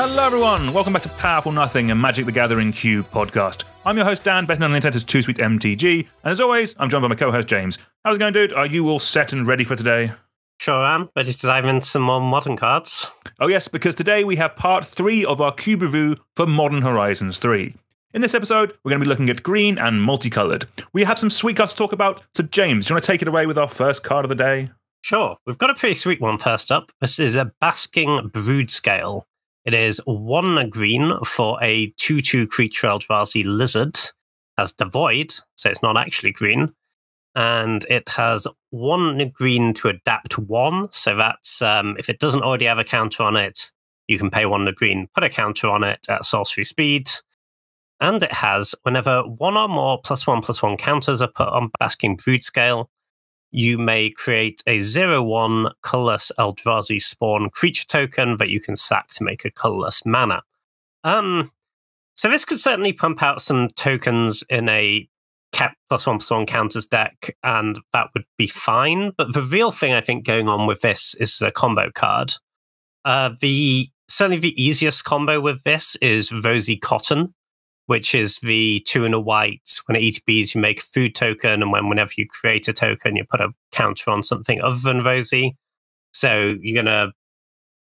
Hello everyone, welcome back to Powerful Nothing, a Magic the Gathering Cube podcast. I'm your host Dan, better known on the internet as 2 Sweet MTG, and as always, I'm joined by my co-host James. How's it going, dude? Are you all set and ready for today? Sure am, ready to dive into some more modern cards. Oh yes, because today we have part 3 of our Cube review for Modern Horizons 3. In this episode, we're going to be looking at Green and Multicoloured. We have some sweet cards to talk about, so James, do you want to take it away with our first card of the day? Sure, we've got a pretty sweet one first up. This is a Basking Broodscale. It is 1 green for a 2/2 creature Eldrazi lizard. Has Devoid, so it's not actually green. And it has 1 green to adapt 1. So that's if it doesn't already have a counter on it, you can pay 1 green, put a counter on it at sorcery speed. And it has whenever 1 or more +1/+1 counters are put on Basking Broodscale, you may create a 0/1 colorless Eldrazi spawn creature token that you can sack to make a colorless mana. So this could certainly pump out some tokens in a cap +1/+1 counters deck, and that would be fine. But the real thing I think going on with this is a combo card. Certainly the easiest combo with this is Rosy Cotton, which is the 2 and a white. When it ETBs, you make a food token, and whenever you create a token, you put a counter on something other than Rosy. So you're going to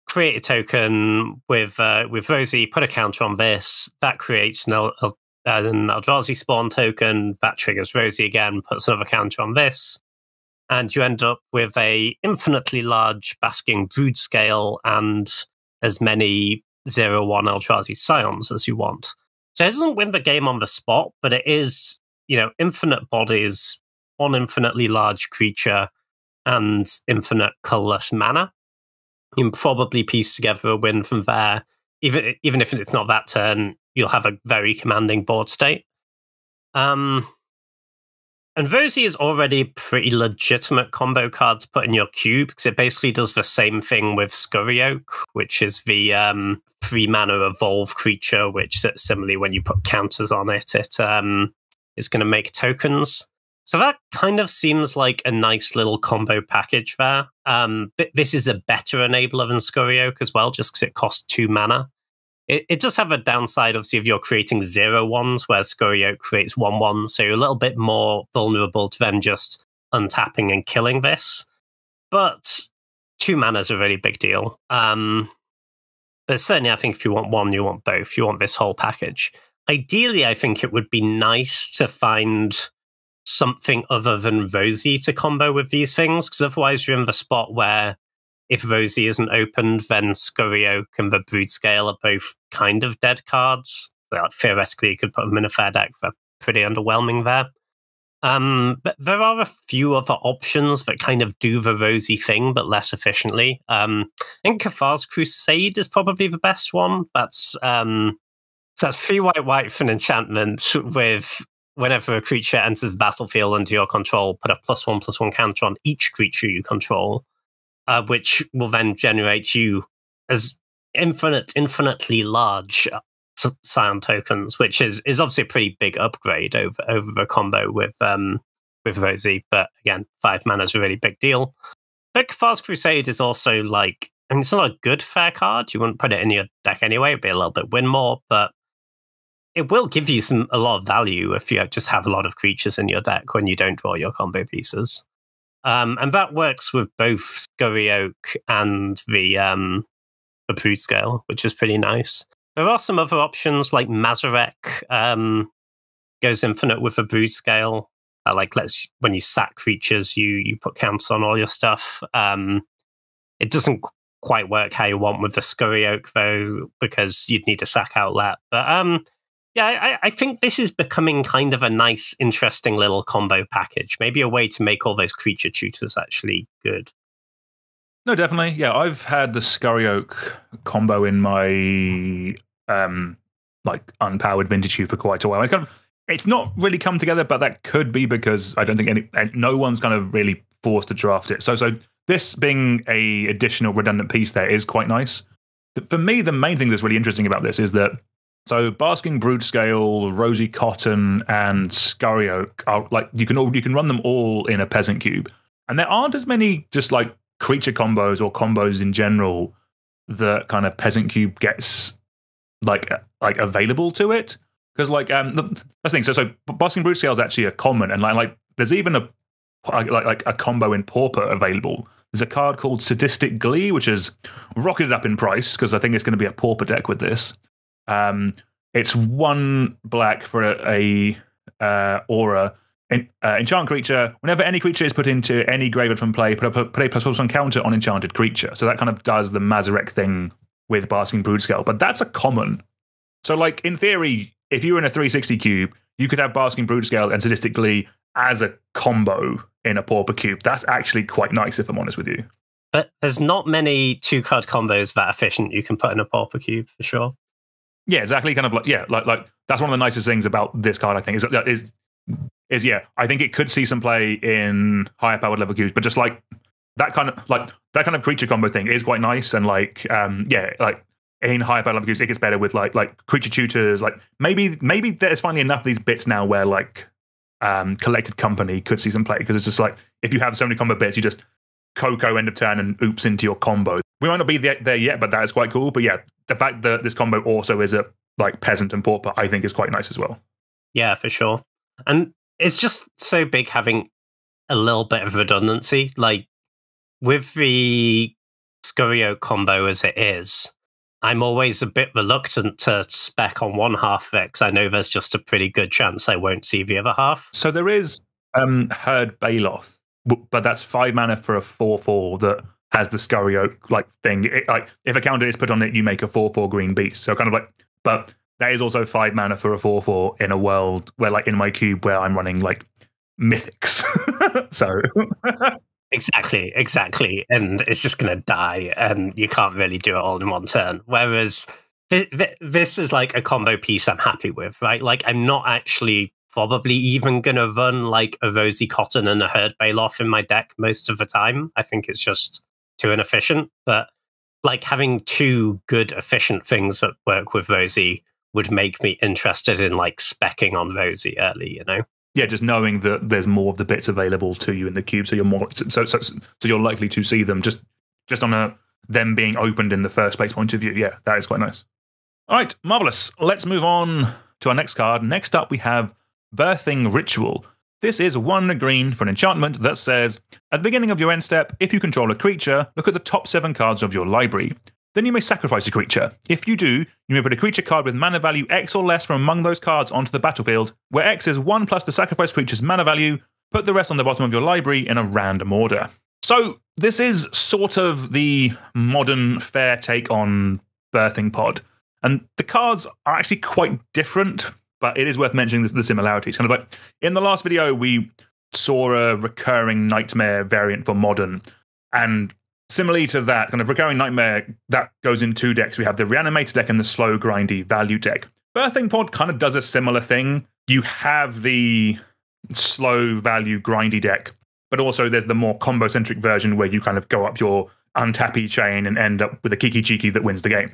create a token with Rosy, put a counter on this. That creates an Eldrazi spawn token. That triggers Rosy again, puts another counter on this. And you end up with a infinitely large Basking Broodscale and as many 0/1 Eldrazi Scions as you want. So it doesn't win the game on the spot, but it is, infinite bodies, 1 infinitely large creature, and infinite colorless mana. You can probably piece together a win from there. Even if it's not that turn, you'll have a very commanding board state. And Rosy is already a pretty legitimate combo card to put in your cube, because it basically does the same thing with Scurry Oak, which is the 3 mana evolve creature, which similarly, when you put counters on it, it's going to make tokens. So that kind of seems like a nice little combo package there. This is a better enabler than Scurry Oak as well, just because it costs 2 mana. It does have a downside, obviously, if you're creating 0/1s, where Scurry Oak creates 1/1, so you're a little bit more vulnerable to them just untapping and killing this. But 2 mana is a really big deal. But certainly, I think if you want one, you want both. You want this whole package. Ideally, I think it would be nice to find something other than Rosy to combo with these things, because otherwise you're in the spot where if Rosy isn't opened, then Scurry Oak and the Broodscale are both kind of dead cards. So theoretically, you could put them in a fair deck. They're pretty underwhelming there. But there are a few other options that kind of do the Rosy thing, but less efficiently. I think Cathar's Crusade is probably the best one. That's 3 white for an enchantment with whenever a creature enters the battlefield under your control, put a +1/+1 counter on each creature you control. Which will then generate you as infinitely large Scion tokens, which is obviously a pretty big upgrade over the combo with Rosy. But again, 5 mana is a really big deal. But Cathar's Crusade is also it's not a good fair card. You wouldn't put it in your deck anyway. It'd be a little bit win more, but it will give you a lot of value if you just have a lot of creatures in your deck when you don't draw your combo pieces. And that works with both Scurry Oak and the Broodscale, which is pretty nice. There are some other options, like Mazarek goes infinite with the Broodscale. When you sack creatures, you put counters on all your stuff. It doesn't quite work how you want with the Scurry Oak, though, because you'd need a sack outlet. But yeah, I think this is becoming kind of a nice, interesting little combo package. Maybe a way to make all those creature tutors actually good. No, definitely. Yeah, I've had the Scurry Oak combo in my unpowered vintage cube for quite a while. It's not really come together, but that could be because I don't think no one's kind of really forced to draft it. So this being a additional redundant piece there is quite nice. For me, the main thing that's really interesting about this is that Basking Broodscale, Rosy Cotton, and Scurry Oak are you can run them all in a peasant cube, and there aren't as many just creature combos or combos in general that kind of peasant cube gets like available to it. Because that's the thing. So Basking Brute Scale is actually a common, and like there's even a combo in Pauper available. There's a card called Sadistic Glee, which is rocketed up in price because I think it's going to be a Pauper deck with this. It's 1 black for a aura. Enchant creature. Whenever any creature is put into any graveyard from play, put a +1 counter on enchanted creature. So that kind of does the Mazarek thing with Basking Brood-Scale. But that's a common. So, like, in theory, if you were in a 360 cube, you could have Basking Brood-Scale and Sadistic Glee as a combo in a Pauper cube. That's actually quite nice, if I'm honest with you. But there's not many 2-card combos that efficient you can put in a Pauper cube, for sure. Yeah, exactly. Kind of like that's one of the nicest things about this card. I think is I think it could see some play in higher powered level cubes, but just like that kind of creature combo thing is quite nice. And like in higher powered level cubes, it gets better with like creature tutors. Like maybe there's finally enough of these bits now where like Collected Company could see some play, because it's just like if you have so many combo bits, you just Coco end of turn and oops into your combo. We might not be there yet, but that is quite cool. But yeah, the fact that this combo also is a like Peasant and Pauper, I think is quite nice as well. Yeah, for sure. And it's just so big having a little bit of redundancy. Like with the Scurio combo as it is, I'm always a bit reluctant to spec on one half of it because I know there's just a pretty good chance I won't see the other half. So there is Herd Baloth, but that's 5 mana for a 4/4 that has the Scurio like thing. Like if a counter is put on it, you make a 4/4 green beast. So kind of like, but that is also 5 mana for a 4/4 in a world where, like, in my cube where I'm running like mythics. So exactly, and it's just gonna die, and you can't really do it all in one turn. Whereas this is like a combo piece I'm happy with, right? Like I'm not actually probably even gonna run like a Rosy Cotton and a Herd Baloth in my deck most of the time. I think it's just too inefficient. But like having 2 good efficient things that work with Rosy would make me interested in like specking on Rosy early, you know? Yeah, just knowing that there's more of the bits available to you in the cube, so you're more so you're likely to see them just on them being opened in the first place point of view. Yeah, that is quite nice. All right, marvelous. Let's move on to our next card. Next up, we have Birthing Ritual. This is 1 green for an enchantment that says, at the beginning of your end step, if you control a creature, look at the top 7 cards of your library. Then you may sacrifice a creature. If you do, you may put a creature card with mana value X or less from among those cards onto the battlefield, where X is 1 plus the sacrificed creature's mana value. Put the rest on the bottom of your library in a random order. So this is sort of the modern fair take on Birthing Pod. And the cards are actually quite different, but it is worth mentioning the similarities. Kind of like in the last video, we saw a recurring Nightmare variant for Modern, and similarly to that, kind of recurring Nightmare, that goes in 2 decks. We have the Reanimator deck and the slow, grindy value deck. Birthing Pod kind of does a similar thing. You have the slow, value, grindy deck, but also there's the more combo-centric version where you kind of go up your untappy chain and end up with a Kiki Cheeky that wins the game.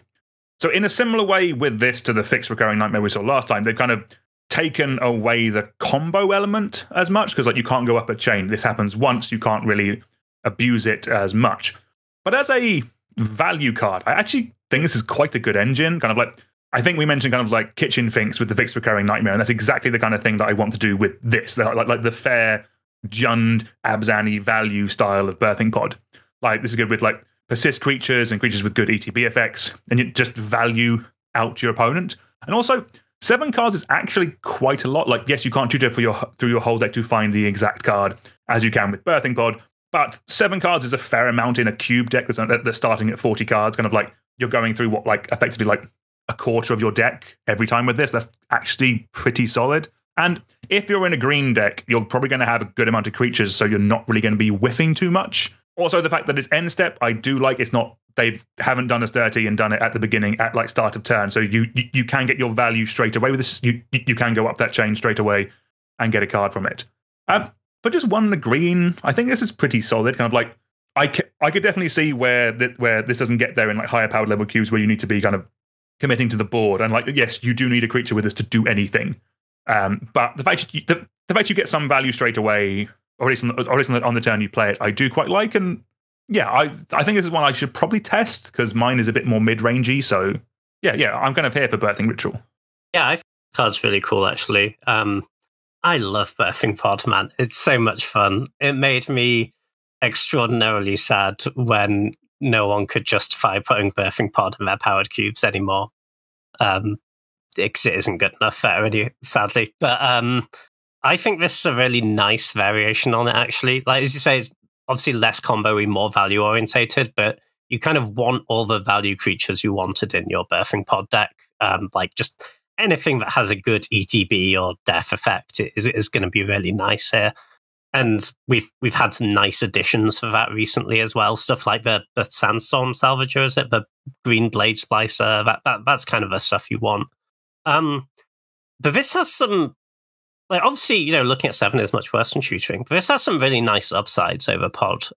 So in a similar way with this to the fixed recurring Nightmare we saw last time, they've kind of taken away the combo element as much, because like you can't go up a chain. This happens once, you can't really abuse it as much. But as a value card, I actually think this is quite a good engine. Kind of like, I think we mentioned kind of like Kitchen Finks with the fixed recurring Nightmare, and that's exactly the kind of thing that I want to do with this. Like the fair, Jund, Abzani value style of Birthing Pod. Like this is good with like persist creatures and creatures with good ETB effects, and you just value out your opponent. And also, 7 cards is actually quite a lot. Like, yes, you can't tutor through your whole deck to find the exact card as you can with Birthing Pod, but 7 cards is a fair amount in a cube deck that's starting at 40 cards. Kind of like you're going through what like effectively like a quarter of your deck every time with this. That's actually pretty solid. And if you're in a green deck, you're probably going to have a good amount of creatures, so you're not really going to be whiffing too much. Also, the fact that it's end step, I do like. It's not, they haven't done us dirty and done it at the beginning, at like start of turn. So you can get your value straight away with this. You can go up that chain straight away and get a card from it. But just 1 green, I think this is pretty solid. Kind of like, I could definitely see where this doesn't get there in like higher powered level cubes where you need to be kind of committing to the board. And like, yes, you do need a creature with this to do anything. But the fact you get some value straight away, or at least on the turn you play it, I do quite like. And yeah, I think this is one I should probably test, because mine is a bit more mid-rangey, so yeah, I'm kind of here for Birthing Ritual. Yeah, I think the card's really cool, actually. I love Birthing Pod, man. It's so much fun. It made me extraordinarily sad when no one could justify putting Birthing Pod in their powered cubes anymore. Because it isn't good enough for any, sadly. But I think this is a really nice variation on it, actually. Like, as you say, it's obviously less combo-y, more value-orientated, but you kind of want all the value creatures you wanted in your Birthing Pod deck. Like, just anything that has a good ETB or death effect is going to be really nice here. And we've had some nice additions for that recently as well. Stuff like the Sandstorm Salvager, is it? The Green Blade Splicer. That's kind of the stuff you want. But this has some, like, obviously, you know, looking at 7 is much worse than tutoring, but this has some really nice upsides over Pod.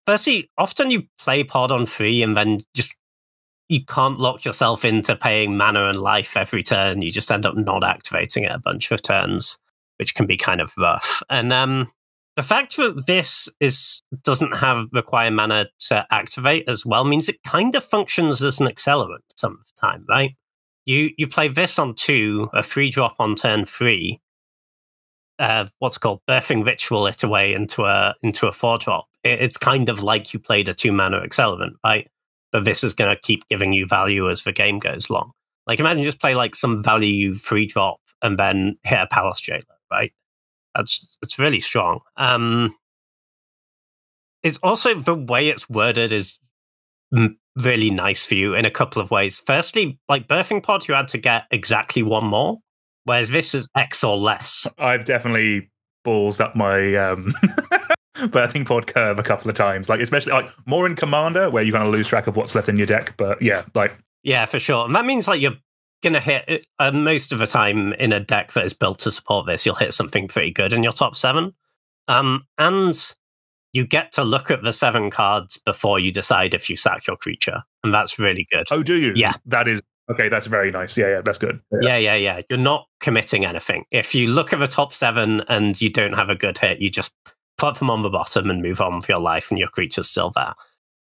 Firstly, often you play Pod on 3 and then just you can't lock yourself into paying mana and life every turn. You just end up not activating it a bunch of turns, which can be kind of rough. And the fact that this doesn't require mana to activate as well means it kind of functions as an accelerant some of the time, right? You play this on 2, a 3-drop on turn 3. What's called Birthing Ritual it away into a 4-drop. It's kind of like you played a 2-mana accelerant, right? But this is going to keep giving you value as the game goes along. Like, imagine just play like some value 3-drop and then hit a Palace Jailer, right? It's really strong. It's also the way it's worded is really nice for you in a couple of ways. Firstly, like Birthing Pod, you had to get exactly 1 more, whereas this is X or less. I've definitely balls up my Birthing Pod curve a couple of times, like especially like more in Commander where you kind of lose track of what's left in your deck. But yeah, like for sure, and that means like you're gonna hit most of the time in a deck that is built to support this. You'll hit something pretty good in your top 7, and you get to look at the 7 cards before you decide if you sack your creature, and that's really good. Oh, do you? Yeah, that is okay. That's very nice. Yeah, that's good. Yeah. You're not committing anything. If you look at the top 7 and you don't have a good hit, you just put them on the bottom and move on with your life, and your creature's still there.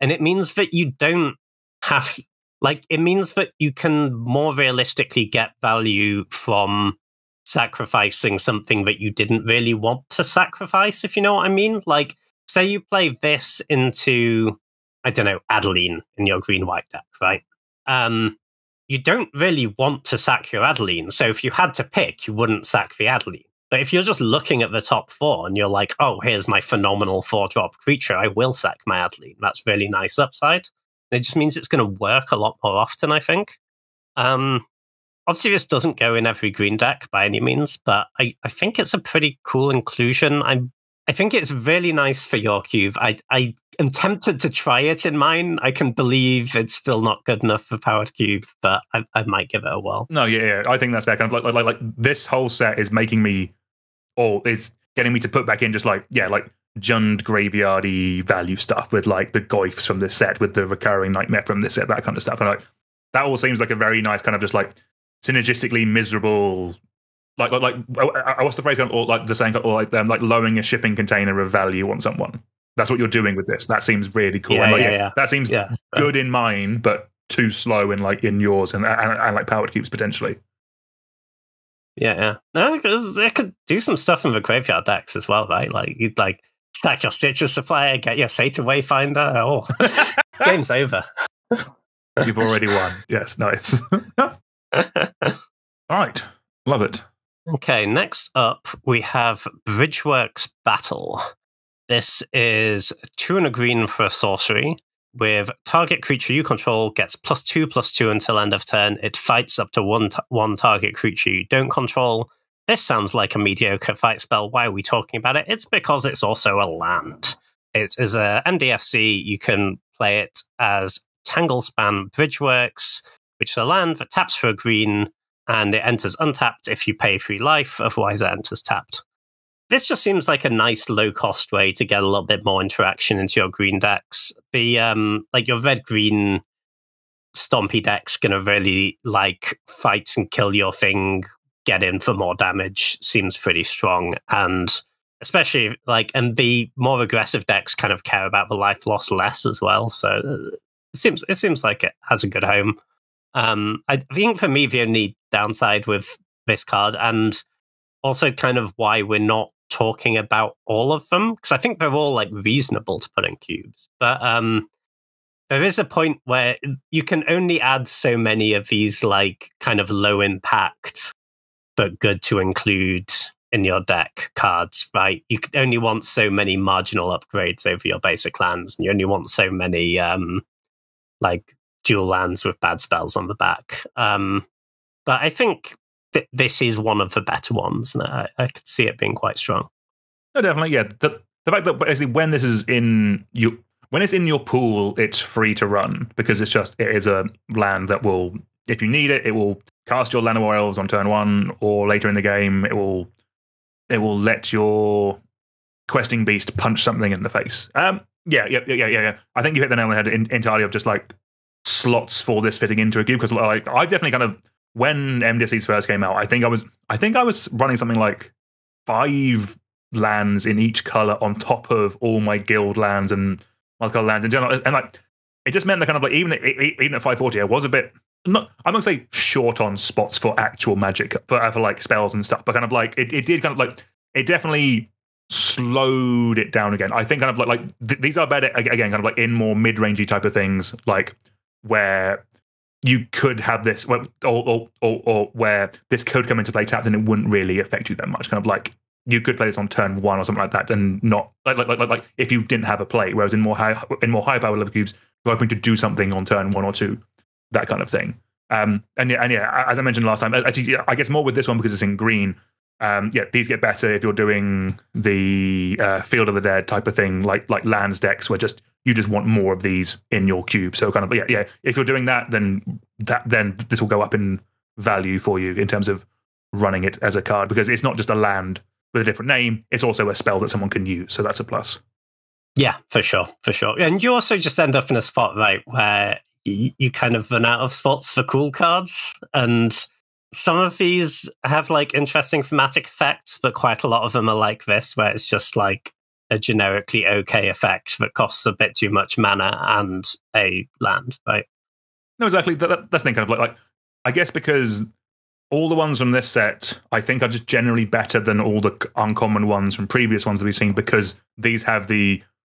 And it means that you don't have, like, it means that you can more realistically get value from sacrificing something that you didn't really want to sacrifice, if you know what I mean. Like, say you play this into, I don't know, Adeline in your green-white deck, right? You don't really want to sack your Adeline, so if you had to pick, you wouldn't sack the Adeline. But if you're just looking at the top 4 and you're like, oh, here's my phenomenal 4-drop creature, I will sack my Adeline. That's really nice upside. And it just means it's going to work a lot more often, I think. Obviously, this doesn't go in every green deck by any means, but I think it's a pretty cool inclusion. I think it's really nice for your cube. I am tempted to try it in mine. I can believe it's still not good enough for Powered Cube, but I might give it a whirl. No, yeah, I think that's fair. Kind of like this whole set is making me, or is getting me to put back in just like Jund graveyardy value stuff with like the Goyfs from this set, with the recurring Nightmare from this set, that kind of stuff. And like that all seems like a very nice kind of just like synergistically miserable. Like what's the phrase? Or like the saying, or like lowering a shipping container of value on someone. That's what you're doing with this. That seems really cool. That seems good in mine, but too slow in yours and like Powered Cubes potentially. Yeah. No, because it could do some stuff in the graveyard decks as well, right? Like you'd like stack your Stitcher Supplier, get your Satan Wayfinder. Oh, game's over. You've already won. Yes, nice. All right, love it. Okay, next up we have Bridgeworks Battle. This is 2 and a green for a sorcery. With target creature you control gets +2/+2 until end of turn. It fights up to one target creature you don't control. This sounds like a mediocre fight spell. Why are we talking about it? It's because it's also a land. It is a MDFC. You can play it as Tanglespan Bridgeworks, which is a land that taps for a green, and it enters untapped if you pay 3 life. Otherwise, it enters tapped. This just seems like a nice low-cost way to get a little bit more interaction into your green decks. The like your red-green stompy deck's gonna really like fight and kill your thing, get in for more damage. Seems pretty strong, and especially and the more aggressive decks kind of care about the life loss less as well. So it seems like it has a good home. I think for me, the only downside with this card, and also kind of why we're not talking about all of them, because I think they're all like reasonable to put in cubes, but there is a point where you can only add so many of these like kind of low impact but good to include in your deck cards, right? You only want so many marginal upgrades over your basic lands, and you only want so many like dual lands with bad spells on the back. But I think this is one of the better ones, and I could see it being quite strong. No, definitely, yeah. The fact that basically when this is in you, when it's in your pool, it's free to run because it is a land that will, if you need it, it will cast your Llanowar Elves on turn 1 or later in the game. It will let your questing beast punch something in the face. Yeah. I think you hit the nail on the head entirely of just like slots for this fitting into a cube, because like I definitely kind of, when MDFCs first came out, I think I was running something like 5 lands in each color on top of all my guild lands and multicolor lands in general, and like it just meant that kind of like even at 540, I was a bit, I'm not gonna say short on spots for actual magic for like spells and stuff, but kind of like it did kind of like, it definitely slowed it down again. I think kind of like these are better again, kind of like in more mid-rangey type of things, like where you could have this, or where this could come into play tapped and it wouldn't really affect you that much. Kind of like you could play this on turn 1 or something like that, and not like if you didn't have a play. Whereas in more high power level cubes, you're hoping to do something on turn 1 or 2, that kind of thing. And yeah, as I mentioned last time, actually, I guess more with this one because it's in green. Yeah, these get better if you're doing the Field of the Dead type of thing, like lands decks, where you just want more of these in your cube. So kind of yeah. If you're doing that, then this will go up in value for you in terms of running it as a card, because it's not just a land with a different name; it's also a spell that someone can use. So that's a plus. Yeah, for sure. And you also just end up in a spot, right, where you kind of run out of spots for cool cards, and some of these have like interesting thematic effects, but quite a lot of them are like this, where it's just like a generically okay effect that costs a bit too much mana and a land, right? No, exactly. That's the thing, kind of like I guess because all the ones from this set, I think, are just generally better than all the uncommon ones from previous ones that we've seen, because these have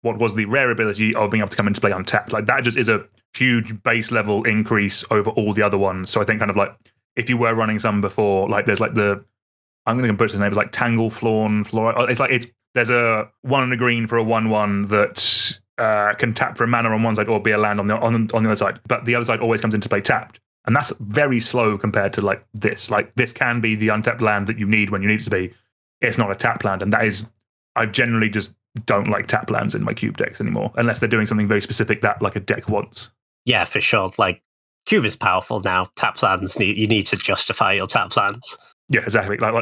what was the rare ability of being able to come into play untapped. Like that just is a huge base level increase over all the other ones. So I think kind of like if you were running some before, like there's like I'm going to butcher his name, it's like Tangle Flora. It's like there's a 1 and a green for a 1/1 that can tap for a mana on one side or be a land on the other side, but the other side always comes into play tapped. And that's very slow compared to like this. Like this can be the untapped land that you need when you need it to be. It's not a tap land, and that is, I generally just don't like tap lands in my cube decks anymore, unless they're doing something very specific that like a deck wants. Yeah, for sure. Like cube is powerful now. Tap lands you need to justify your tap lands. Yeah, exactly. Like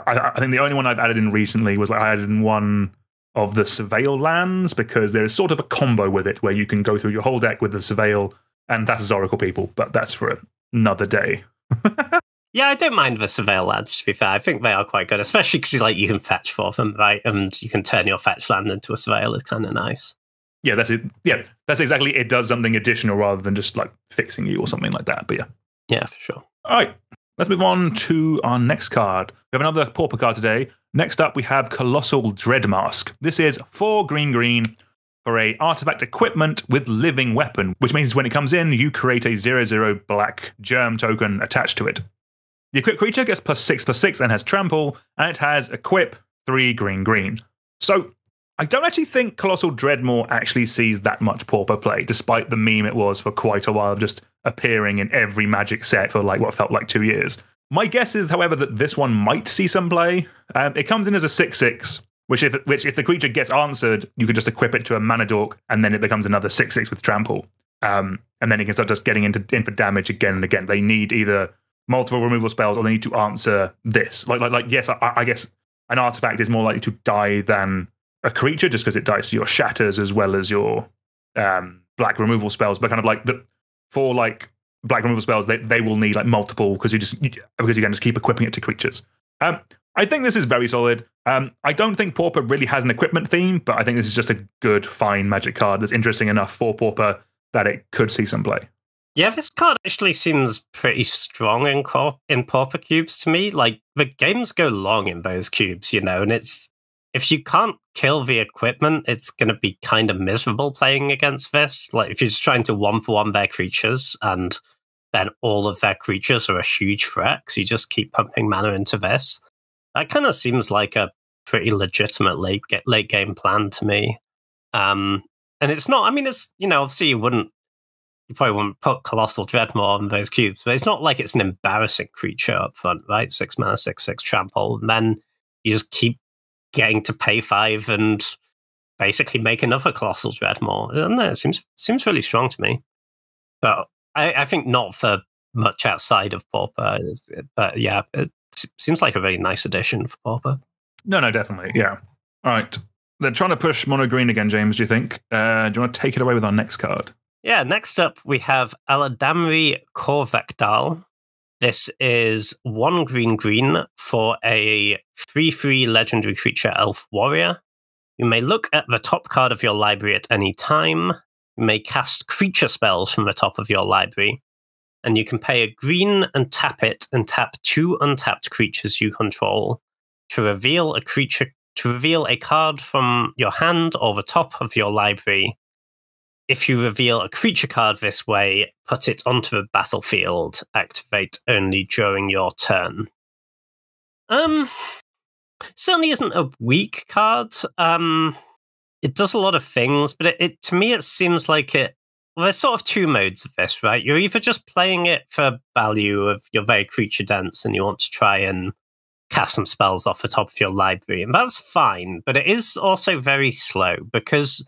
I think the only one I've added in recently was I added in one of the Surveil lands, because there's sort of a combo with it where you can go through your whole deck with the Surveil, and that's Oracle people, but that's for another day. Yeah, I don't mind the Surveil lands, to be fair. I think they are quite good, especially because like you can fetch for them, right? And you can turn your fetch land into a Surveil. It's kind of nice. Yeah, that's it. Yeah, that's exactly it. Does something additional rather than just like fixing you or something like that. But yeah. Yeah, for sure. All right. Let's move on to our next card. We have another Pauper card today. Next up, we have Colossal Dreadmask. This is 4 green for a artifact equipment with living weapon, which means when it comes in, you create a 0/0 black germ token attached to it. The equipped creature gets +6/+6 and has trample, and it has equip 3 green. So I don't actually think Colossal Dreadmaw actually sees that much Pauper play, despite the meme it was for quite a while, just appearing in every Magic set for like what felt like 2 years. My guess is, however, that this one might see some play. It comes in as a 6/6, which if the creature gets answered, you can just equip it to a mana dork, and then it becomes another 6/6 with trample. And then you can start just getting in for damage again and again. They need either multiple removal spells or they need to answer this. Like yes, I guess an artifact is more likely to die than a creature, just because it dies to your shatters as well as your black removal spells. But kind of like for like black removal spells, they will need like multiple, because you can just keep equipping it to creatures. I think this is very solid. I don't think Pauper really has an equipment theme, but I think this is just a good, fine Magic card that's interesting enough for Pauper that it could see some play. Yeah, this card actually seems pretty strong in pauper cubes to me. Like, the games go long in those cubes, you know, and it's if you can't kill the equipment, it's going to be kind of miserable playing against this. Like, if you're just trying to one-for-one their creatures, and then all of their creatures are a huge threat, because you just keep pumping mana into this. That kind of seems like a pretty legitimate late game plan to me. And it's not, I mean, it's, you know, obviously you probably wouldn't put Colossal Dreadmore on those cubes, but it's not like it's an embarrassing creature up front, right? 6 mana, 6/6 trample, and then you just keep getting to pay 5 and basically make another Colossal Dreadmore. I don't know, it seems really strong to me. But I think not for much outside of Pauper. But yeah, it seems like a really nice addition for Pauper. No, definitely. Yeah. All right. They're trying to push mono green again, James, do you think? Do you want to take it away with our next card? Yeah, next up we have Aladamri Corvecdal. This is 1 green for a 3/3 legendary creature elf warrior. You may look at the top card of your library at any time. You may cast creature spells from the top of your library. And you can pay a green and tap it, and tap 2 untapped creatures you control to reveal a card from your hand or the top of your library. If you reveal a creature card this way, put it onto the battlefield. Activate only during your turn. Certainly isn't a weak card. It does a lot of things, but it to me it seems like it. Well, there's sort of 2 modes of this, right? You're either just playing it for value of you're very creature dense and you want to try and cast some spells off the top of your library, and that's fine. But it is also very slow, because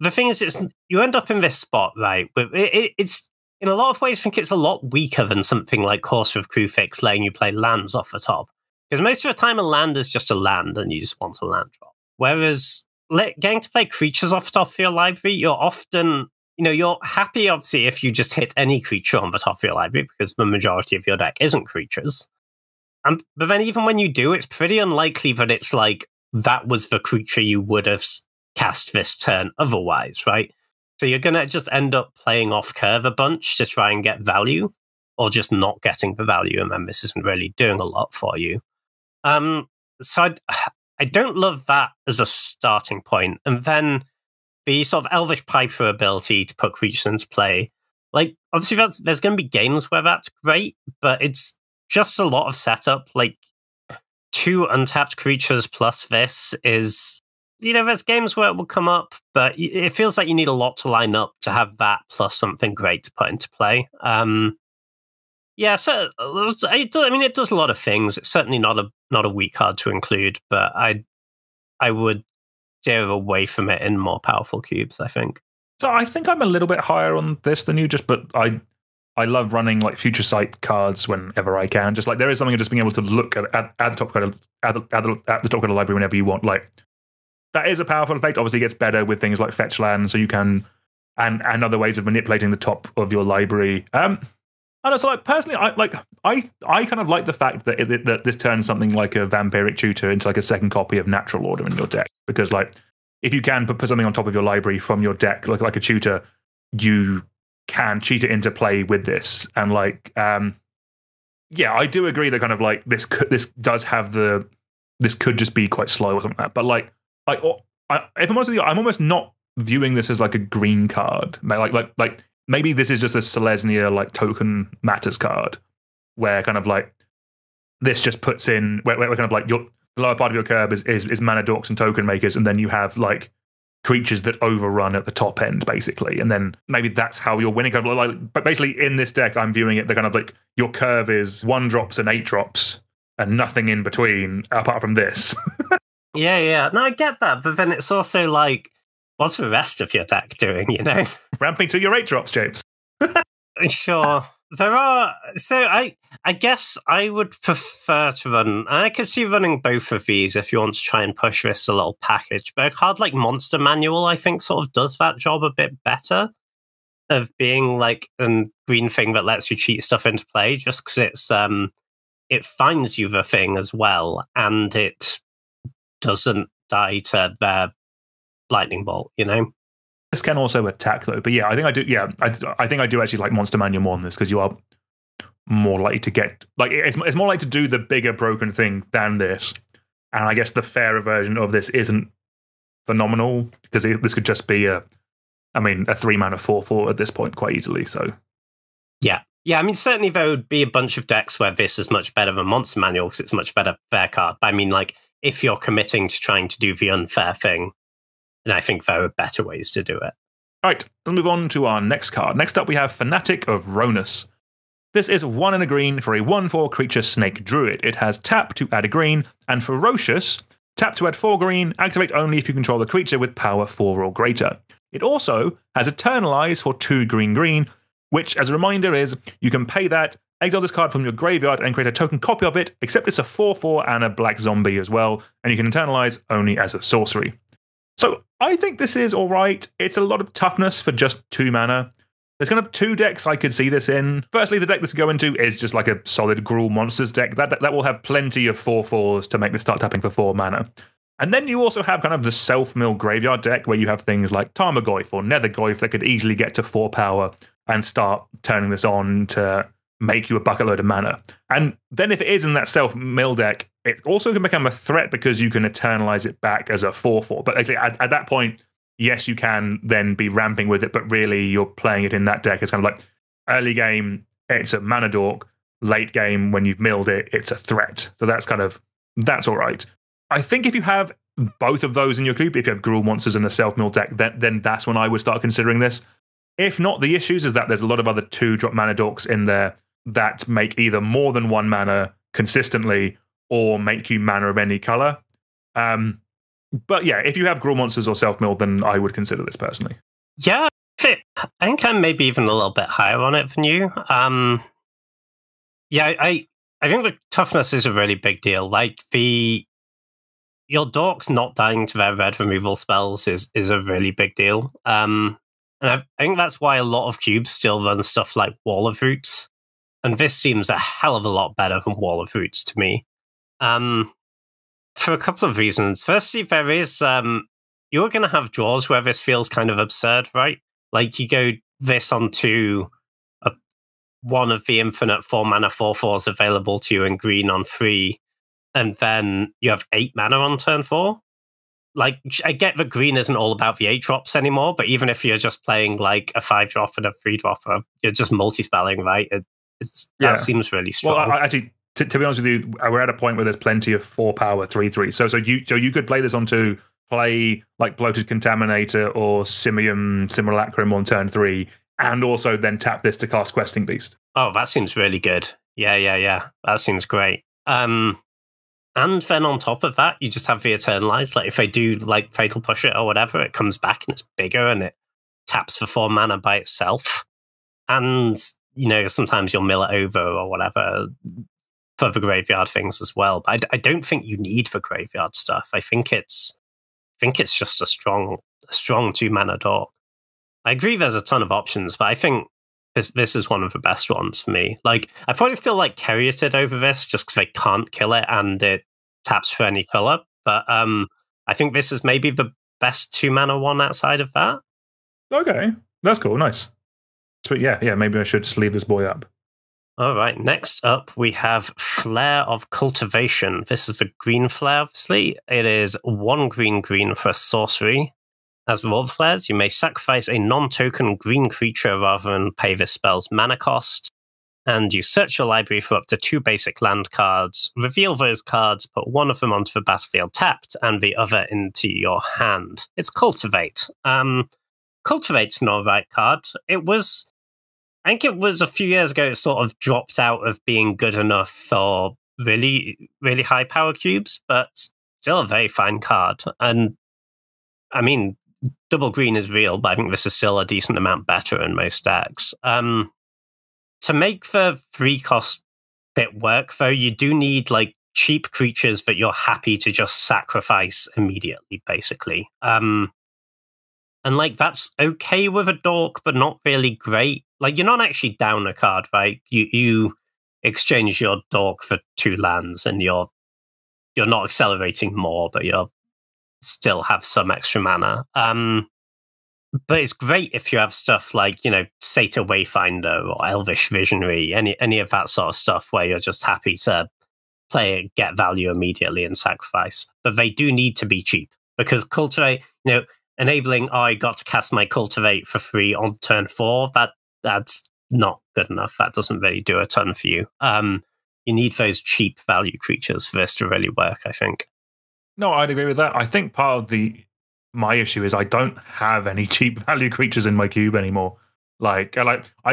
the thing is, you end up in this spot, right? But it's in a lot of ways, I think it's a lot weaker than something like Courser of Krufix letting you play lands off the top. Because most of the time, a land is just a land, and you just want a land drop. Whereas getting to play creatures off the top of your library, you're often, you know, you're happy, obviously, if you just hit any creature on the top of your library, because the majority of your deck isn't creatures. But then even when you do, it's pretty unlikely that it's like, that was the creature you would have cast this turn otherwise, right? So you're going to just end up playing off curve a bunch to try and get value, or just not getting the value, and then this isn't really doing a lot for you. So I don't love that as a starting point. And then the sort of Elvish Piper ability to put creatures into play, like, obviously there's going to be games where that's great, but it's just a lot of setup. Like, 2 untapped creatures plus this is, you know, there's games where it will come up, but it feels like you need a lot to line up to have that plus something great to put into play. Yeah, so I mean, it does a lot of things. It's certainly not a weak card to include, but I would steer away from it in more powerful cubes, I think. So I think I'm a little bit higher on this than you, but I love running like future sight cards whenever I can. Just like, there is something of just being able to look at the top card at the top card of the library whenever you want. Like, that is a powerful effect. Obviously, it gets better with things like fetch land, so you can and other ways of manipulating the top of your library. And also, like, personally, I kind of like the fact that that this turns something like a vampiric tutor into like a second copy of Natural Order in your deck, because like, if you can put something on top of your library from your deck, like a tutor, you can cheat it into play with this. And like, yeah, I do agree that kind of like this does have this could just be quite slow or something like that. But like, if I'm honest with you, I'm almost not viewing this as like a green card. Like maybe this is just a Selesnya like token matters card, where kind of like this just puts in where kind of like the lower part of your curve is mana dorks and token makers, and then you have like creatures that overrun at the top end, basically, and then maybe that's how you're winning. Kind of like, but basically in this deck, I'm viewing it the kind of like your curve is 1-drops and 8-drops and nothing in between apart from this. Yeah. No, I get that, but then it's also like, what's the rest of your deck doing, you know? Ramping to your 8-drops, James. Sure. There are... So I guess I would prefer to run... I could see running both of these if you want to try and push this a little package. But a card like Monster Manual, I think, sort of does that job a bit better, of being like a green thing that lets you cheat stuff into play, just because it finds you the thing as well, and it doesn't die to their lightning bolt, you know? This can also attack though, but yeah, I think I do. Yeah, I think I do actually like Monster Manual more than this because you are more likely to get it's more likely to do the bigger broken thing than this, and I guess the fairer version of this isn't phenomenal because this could just be a 3-mana 4/4 at this point quite easily. So yeah. I mean, certainly there would be a bunch of decks where this is much better than Monster Manual because it's a much better fair card. But I mean, like, if you're committing to trying to do the unfair thing, then I think there are better ways to do it. All right, let's move on to our next card. Next up, we have Fanatic of Ronus. This is 1 and a green for a 1/4 creature snake druid. It has tap to add a green, and Ferocious, tap to add 4 green, activate only if you control the creature with power 4 or greater. It also has Eternalize for 2 green, which, as a reminder, is you can pay that, exile this card from your graveyard, and create a token copy of it, except it's a 4/4 and a black zombie as well, and you can Eternalize only as a sorcery. So I think this is all right. It's a lot of toughness for just 2 mana. There's kind of 2 decks I could see this in. Firstly, the deck this could go into is just like a solid Gruul Monsters deck. That will have plenty of 4/4s to make this start tapping for 4 mana. And then you also have kind of the self-mill graveyard deck where you have things like Tarmogoyf or Nethergoyf that could easily get to 4 power and start turning this on to make you a bucket load of mana. And then if it is in that self-mill deck, it also can become a threat because you can Eternalize it back as a 4/4. But actually, at that point, yes, you can then be ramping with it, but really you're playing it in that deck. It's kind of like early game, it's a mana dork. Late game, when you've milled it, it's a threat. So that's all right. I think if you have both of those in your group, if you have Gruul Monsters and a self-mill deck, then that's when I would start considering this. If not, the issues is that there's a lot of other 2-drop mana dorks in there that make either more than 1 mana consistently or make you mana of any color. But yeah, if you have Gruul Monsters or self-mill, then I would consider this personally. Yeah, I think I'm maybe even a little bit higher on it than you. Yeah, I think the toughness is a really big deal. Like, your dorks not dying to their red removal spells is a really big deal. And I think that's why a lot of cubes still run stuff like Wall of Roots. And this seems a hell of a lot better than Wall of Roots to me. For a couple of reasons. Firstly, there is you're going to have draws where this feels kind of absurd, right? Like, you go this onto one of the infinite 4-mana 4/4s available to you in green on 3, and then you have 8 mana on turn 4. Like, I get that green isn't all about the 8 drops anymore, but even if you're just playing like a 5-drop and a 3-dropper, you're just multi-spelling, right? That seems really strong. Well, actually, to be honest with you, we're at a point where there's plenty of 4-power 3/3. So you could play this onto play like Bloated Contaminator or Simium Simulacrum on turn 3, and also then tap this to cast Questing Beast. Oh, that seems really good. Yeah. That seems great. And then on top of that, you just have the Eternalize. Like, if they do like Fatal Push it or whatever, it comes back and it's bigger and it taps for 4 mana by itself. And, sometimes you'll mill it over or whatever for the graveyard things as well. But I don't think you need the graveyard stuff. I think it's just a strong 2-mana dork. I agree there's a ton of options, but I think this is one of the best ones for me. Like, I probably still like Caryatid over this just because they can't kill it and it taps for any color. But I think this is maybe the best 2-mana one outside of that. Okay, that's cool. Nice. Sweet. Yeah. Maybe I should sleeve this boy up. All right. Next up, we have Flare of Cultivation. This is the green flare, obviously. It is 1 green for a sorcery. As with all flares, you may sacrifice a non-token green creature rather than pay this spell's mana cost. And you search your library for up to 2 basic land cards, reveal those cards, put one of them onto the battlefield tapped, and the other into your hand. It's Cultivate. Cultivate's an alright card. I think it was a few years ago it sort of dropped out of being good enough for really, really high power cubes, but still a very fine card. And I mean, double green is real, but I think this is still a decent amount better in most decks. To make the 3-cost bit work, though, you do need like cheap creatures that you're happy to just sacrifice immediately, basically. And like, that's okay with a dork, but not really great. Like, you're not actually down a card, right? You exchange your dork for 2 lands, and you're not accelerating more, but you're still have some extra mana. But it's great if you have stuff like, Satyr Wayfinder or Elvish Visionary, any of that sort of stuff where you're just happy to play it, get value immediately and sacrifice. But they do need to be cheap, because Cultivate, enabling, I got to cast my Cultivate for free on turn 4, that's not good enough. That doesn't really do a ton for you. You need those cheap value creatures for this to really work, I think. No, I'd agree with that. I think part of my issue is I don't have any cheap value creatures in my cube anymore. I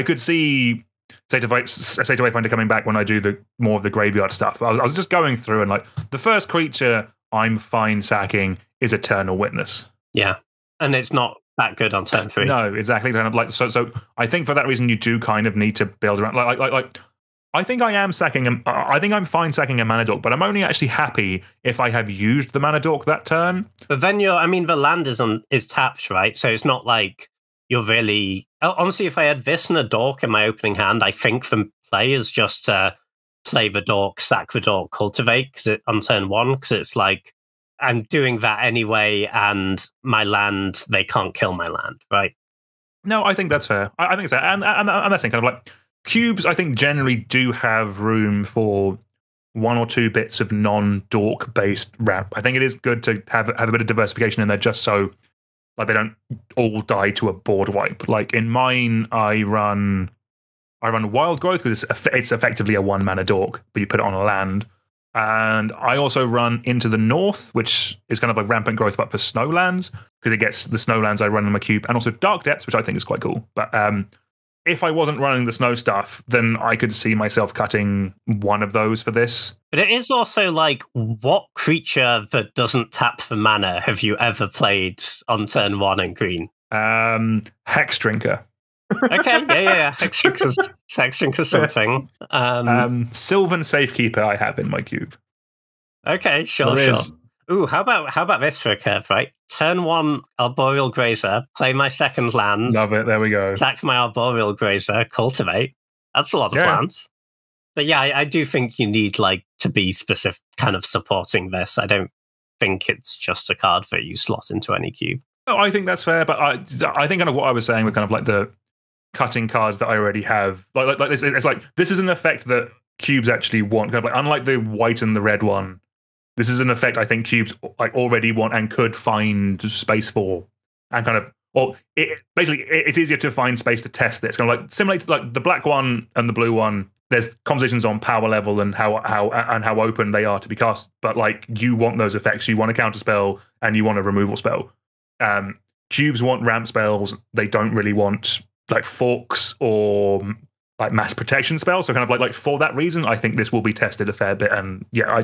could see Satyr Wayfinder coming back when I do more of the graveyard stuff. I was just going through, and the first creature I'm fine sacking is Eternal Witness. Yeah, and it's not that good on turn 3. No, exactly. So I think for that reason you do kind of need to build around. I think I am sacking. I think I'm fine sacking a mana dork, but I'm only actually happy if I have used the mana dork that turn. But then the land is tapped, right? So it's not like you're really. Honestly, if I had this and a dork in my opening hand, I think the play is just to play the dork, sack the dork, cultivate on turn 1, because it's like I'm doing that anyway, and my land, they can't kill my land, right? No, I think that's fair. I think it's fair, and that's kind of like. Cubes, I think, generally do have room for 1 or 2 bits of non-dork based ramp. I think it is good to have a bit of diversification in there, just so they don't all die to a board wipe. In mine, I run Wild Growth because it's effectively a 1 mana dork, but you put it on a land. And I also run Into the North, which is kind of like Rampant Growth, but for snowlands, because it gets the snowlands I run in my cube, and also Dark Depths, which I think is quite cool. But if I wasn't running the snow stuff, then I could see myself cutting one of those for this. But it is also what creature that doesn't tap for mana have you ever played on turn 1 in green? Hex Drinker. Okay, yeah. Hex Drinker's something. Sylvan Safekeeper I have in my cube. Okay, sure. Ooh, how about this for a curve, right? Turn 1 Arboreal Grazer, play my second land. Love it, there we go. Attack my Arboreal Grazer, cultivate. That's a lot of lands. But yeah, I do think you need to be specific, kind of supporting this. I don't think it's just a card that you slot into any cube. No, I think that's fair, but I think kind of what I was saying with kind of the cutting cards that I already have. It's this is an effect that cubes actually want. Kind of unlike the white and the red one. This is an effect I think cubes already want and could find space for, and it's easier to find space to test this. Kind of similar to the black one and the blue one. There's conversations on power level and how open they are to be cast, but you want those effects. You want a counter spell and you want a removal spell. Cubes want ramp spells. They don't really want forks or mass protection spells. So kind of for that reason, I think this will be tested a fair bit. And yeah,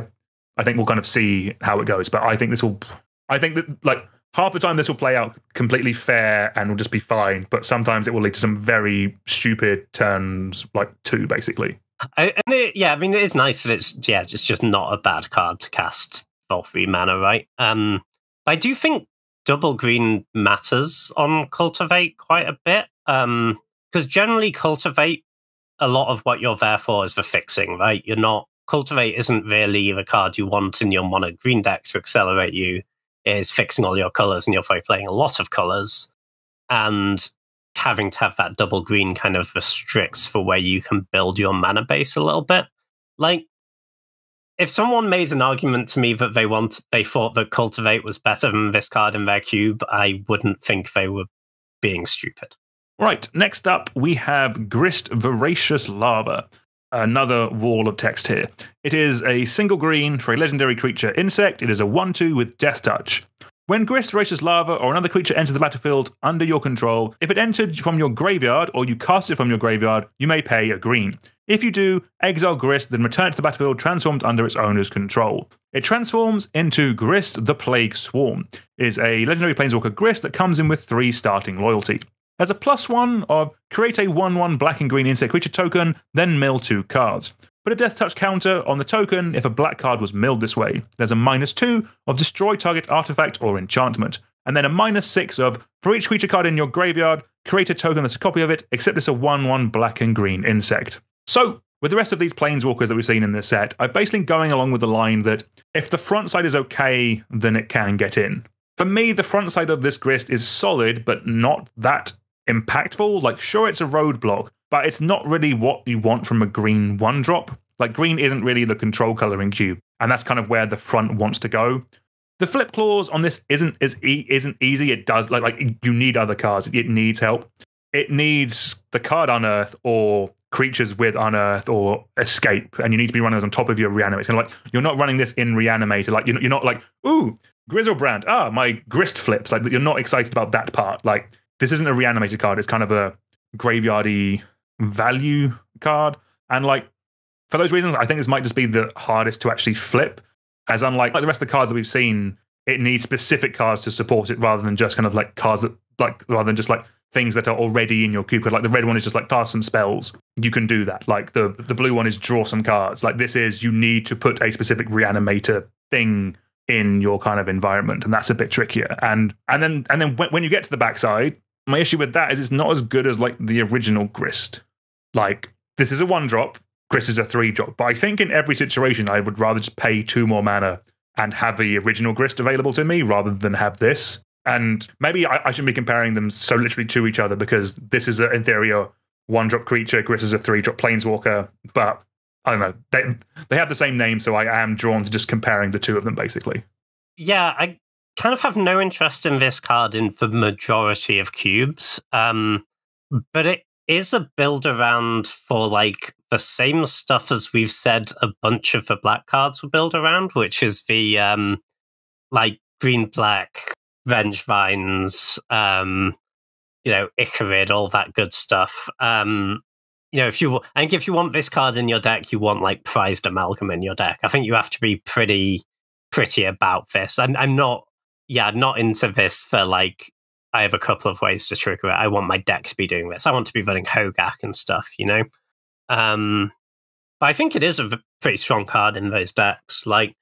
I think we'll kind of see how it goes, but I think that half the time this will play out completely fair and will just be fine, but sometimes it will lead to some very stupid turns, 2 basically. It is nice that it's just not a bad card to cast for 3 mana, right? I do think double green matters on Cultivate quite a bit, because generally Cultivate, a lot of what you're there for is for fixing, right? Cultivate isn't really the card you want in your mono green deck to accelerate you. It is fixing all your colors, and you're probably playing a lot of colors. And having to have that double green kind of restricts for where you can build your mana base a little bit. If someone made an argument to me that they thought that Cultivate was better than this card in their cube, I wouldn't think they were being stupid. Right, next up we have Grist Voracious Lava. Another wall of text here. It is a single green for a legendary creature insect. It is a 1/2 with Death Touch. When Grist Voracious Lava or another creature enters the battlefield under your control, if it entered from your graveyard or you cast it from your graveyard, you may pay a green. If you do, exile Grist, then return it to the battlefield transformed under its owner's control. It transforms into Grist the Plague Swarm. It is a legendary planeswalker Grist that comes in with 3 starting loyalty. Has a +1 of create a 1/1 black and green insect creature token, then mill 2 cards. Put a Death Touch counter on the token if a black card was milled this way. There's a -2 of destroy target artifact or enchantment, and then a -6 of for each creature card in your graveyard, create a token that's a copy of it, except it's a 1/1 black and green insect. So, with the rest of these planeswalkers that we've seen in this set, I'm basically going along with the line that if the front side is okay, then it can get in. For me, the front side of this grist is solid, but not that impactful. Like, sure, it's a roadblock, but it's not really what you want from a green 1-drop. Like, green isn't really the control color in Cube, and that's kind of where the front wants to go. The flip clause on this isn't easy. It does like you need other cards. It needs help. It needs the card Unearth or creatures with Unearth or Escape, and you need to be running those on top of your Reanimate. And like, you're not running this in Reanimator. Like, you're not like, ooh, Grizzlebrand, my grist flips. Like, you're not excited about that part. Like, this isn't a Reanimated card. It's kind of a graveyardy value card. And like, for those reasons, I think this might just be the hardest to actually flip. As unlike the rest of the cards that we've seen, it needs specific cards to support it rather than just kind of like cards that rather than just like things that are already in your cube. Like the red one is just like cast some spells. You can do that. Like the blue one is draw some cards. Like this is, you need to put a specific Reanimator thing in your kind of environment, and that's a bit trickier. And then when you get to the backside, my issue with that is it's not as good as like the original grist. Like, this is a 1-drop. Grist is a 3-drop, but I think in every situation I would rather just pay 2 more mana and have the original grist available to me rather than have this. And maybe I shouldn't be comparing them so literally to each other, because this is in theory a 1-drop creature, grist is a 3-drop planeswalker, but I don't know, they have the same name, so I am drawn to just comparing the two of them basically. Yeah, I kind of have no interest in this card in the majority of cubes, but it is a build around for like the same stuff as we've said a bunch of the black cards will build around, which is the like green-black Vengevines, Icarid, all that good stuff. If you want this card in your deck, you want like Prized Amalgam in your deck. I think you have to be pretty about this. I'm not into this for like, I have a couple of ways to trigger it. I want my deck to be doing this. I want to be running Hogak and stuff, But I think it is a pretty strong card in those decks. Like,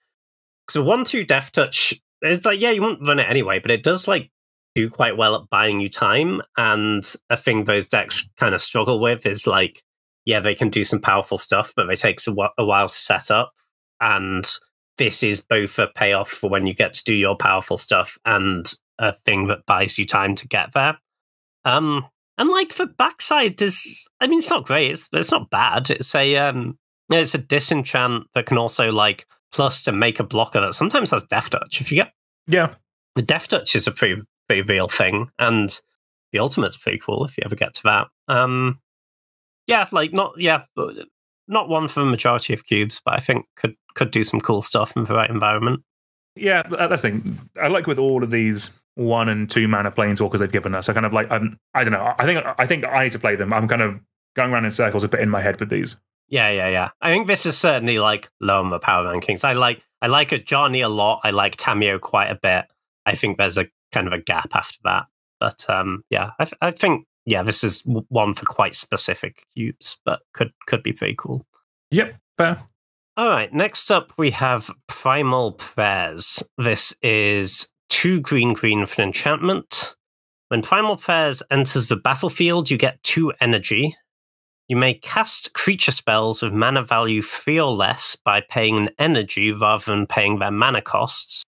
so 1/2 Death Touch, it's like, yeah, you won't run it anyway, but it does like do quite well at buying you time. And a thing those decks kind of struggle with is like, yeah, they can do some powerful stuff, but it takes a while to set up. And this is both a payoff for when you get to do your powerful stuff and a thing that buys you time to get there. And like the backside is, I mean, it's not great. It's not bad. It's a disenchant that can also like plus to make a blocker that sometimes has Death Touch. If you get the Death Touch is a pretty real thing, and the ultimate's pretty cool if you ever get to that. Not one for the majority of cubes, but I think could do some cool stuff in the right environment. Yeah, that's the thing. I like with all of these 1 and 2 mana planeswalkers they've given us. I kind of like, I don't know. I think I need to play them. I'm kind of going around in circles a bit in my head with these. Yeah. I think this is certainly like low on the power rankings. I like a Johnny a lot. I like Tamio quite a bit. I think there's a kind of a gap after that. But I think this is one for quite specific cubes, but could be pretty cool. Yep, fair. All right, next up we have Primal Prayers. This is 2 green for an enchantment. When Primal Prayers enters the battlefield, you get 2 energy. You may cast creature spells with mana value 3 or less by paying an energy rather than paying their mana costs.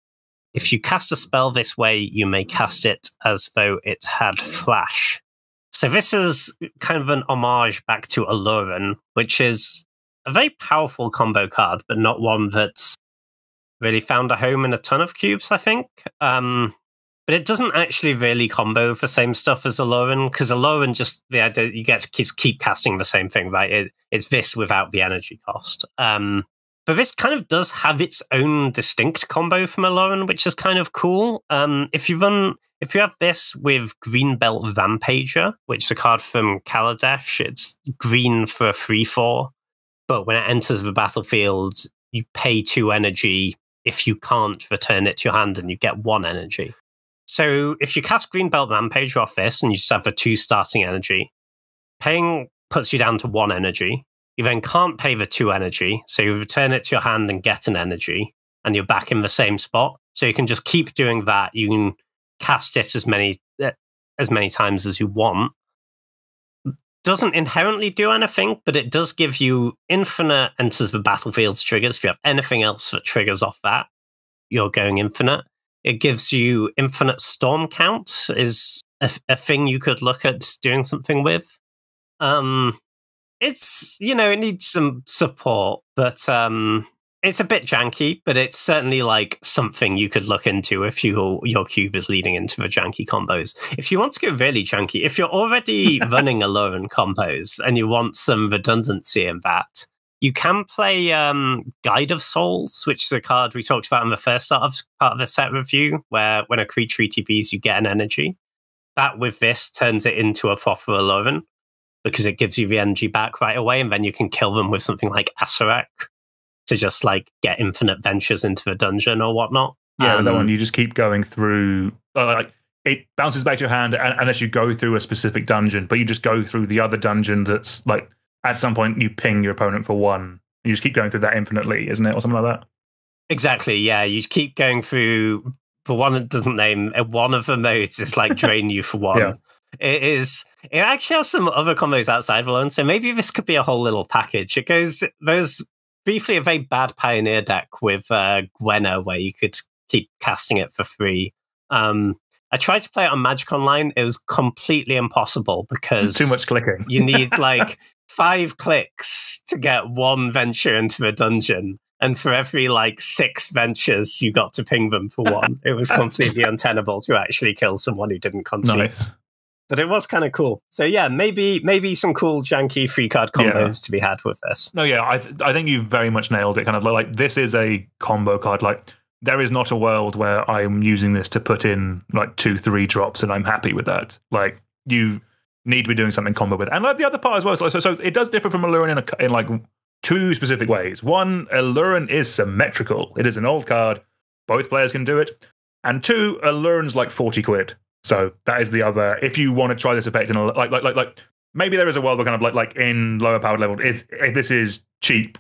If you cast a spell this way, you may cast it as though it had flash. So this is kind of an homage back to Aluren, which is a very powerful combo card, but not one that's really found a home in a ton of cubes, I think. But it doesn't actually really combo the same stuff as Aluren, because Aluren just, the idea you get to keep casting the same thing, right? It's this without the energy cost. But this kind of does have its own distinct combo from Aluren, which is kind of cool. If you have this with Greenbelt Rampager, which is a card from Kaladesh, it's green for a 3/4. But when it enters the battlefield, you pay 2 energy if you can't return it to your hand, and you get 1 energy. So if you cast Greenbelt Rampager off this, and you just have the 2 starting energy, paying puts you down to 1 energy. You then can't pay the 2 energy, so you return it to your hand and get an energy, and you're back in the same spot. So you can just keep doing that. You can cast it as many times as you want. Doesn't inherently do anything, but it does give you infinite enters the battlefield triggers. If you have anything else that triggers off that, you're going infinite. It gives you infinite storm count is a thing you could look at doing something with. It's, it needs some support, but it's a bit janky, but it's certainly like something you could look into if your cube is leading into the janky combos. If you want to go really janky, if you're already running Alluran combos and you want some redundancy in that, you can play Guide of Souls, which is a card we talked about in the first part of the set review, where when a creature ETBs, you get an energy. That with this turns it into a proper Alluran, because it gives you the energy back right away, and then you can kill them with something like Asarak to just like get infinite ventures into the dungeon or whatnot. Yeah, that one you just keep going through. Like it bounces back to your hand unless you go through a specific dungeon, but you just go through the other dungeon that's like at some point you ping your opponent for one. You just keep going through that infinitely, isn't it, or something like that? Exactly. Yeah, you keep going through. For one that doesn't name one of the modes is like drain you for one. Yeah. It actually has some other combos outside of Alone, so maybe this could be a whole little package. There's briefly a very bad Pioneer deck with Gwenna where you could keep casting it for free. I tried to play it on Magic Online. It was completely impossible because too much clicking. You need like 5 clicks to get one venture into the dungeon. And for every like 6 ventures, you got to ping them for one. It was completely untenable to actually kill someone who didn't concede. Nice. But it was kind of cool. So yeah, maybe some cool janky free card combos to be had with this. No, yeah, I think you've very much nailed it. Kind of like this is a combo card. Like there is not a world where I'm using this to put in like 2-3 drops and I'm happy with that. Like you need to be doing something combo with it. And like the other part as well. So it does differ from Alluran in like 2 specific ways. One, Alluran is symmetrical. It is an old card. Both players can do it. And 2, Alluran's like 40 quid. So that is the other. If you want to try this effect in like maybe there is a world where kind of like in lower powered level if this is cheap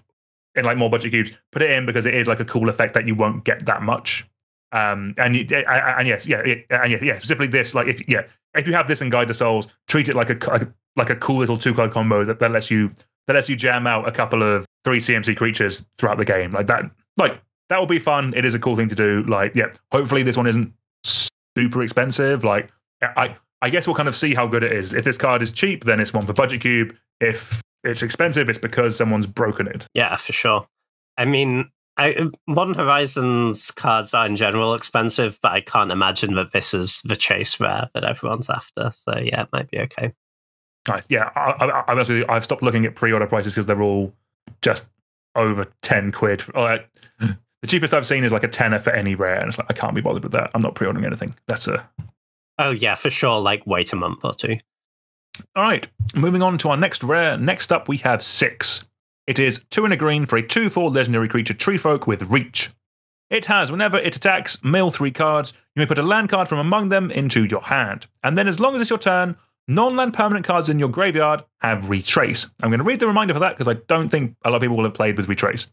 in like more budget cubes, put it in because it is like a cool effect that you won't get that much. Specifically this, like if you have this in Guide to Souls, treat it like a cool little 2-card combo that lets you jam out a couple of 3 CMC creatures throughout the game. Like that will be fun. It is a cool thing to do. Hopefully this one isn't super expensive. Like I guess we'll kind of see how good it is. If this card is cheap, then it's one for budget cube. If it's expensive, it's because someone's broken it. Yeah, for sure. I mean, Modern Horizons cards are in general expensive, but I can't imagine that this is the chase rare that everyone's after. So yeah, it might be okay. Nice. Yeah, I've stopped looking at pre-order prices because they're all just over 10 quid. The cheapest I've seen is like a tenner for any rare, and it's like I can't be bothered with that. I'm not pre-ordering anything. Oh yeah, for sure. Like wait a month or 2. All right, moving on to our next rare. Next up, we have 6. It is 2 and a green for a 2/4 legendary creature Treefolk with Reach. It has, whenever it attacks, mill 3 cards. You may put a land card from among them into your hand, and then as long as it's your turn, non-land permanent cards in your graveyard have Retrace. I'm going to read the reminder for that because I don't think a lot of people will have played with Retrace.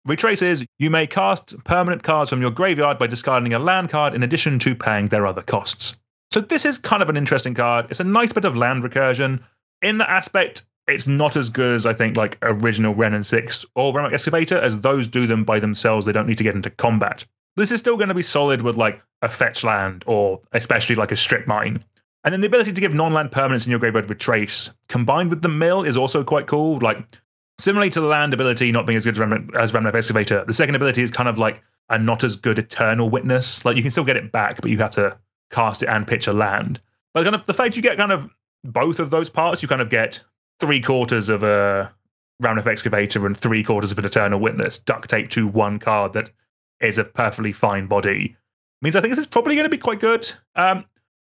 Retrace is, you may cast permanent cards from your graveyard by discarding a land card in addition to paying their other costs. So this is kind of an interesting card. It's a nice bit of land recursion. In that aspect, it's not as good as I think like original Ren and 6 or Remnant Excavator, as those do them by themselves. They don't need to get into combat. This is still going to be solid with like a fetch land or especially like a strip mine. And then the ability to give non-land permanents in your graveyard with Trace, combined with the mill, is also quite cool. Like, similarly to the land ability not being as good as Remnant Excavator, the second ability is kind of like a not as good Eternal Witness. Like, you can still get it back, but you have to cast it and pitch a land. But kind of the fact you get kind of both of those parts, you kind of get 3/4 of a Remnant Excavator and 3/4 of an Eternal Witness duct taped to one card that is a perfectly fine body. Means I think this is probably going to be quite good.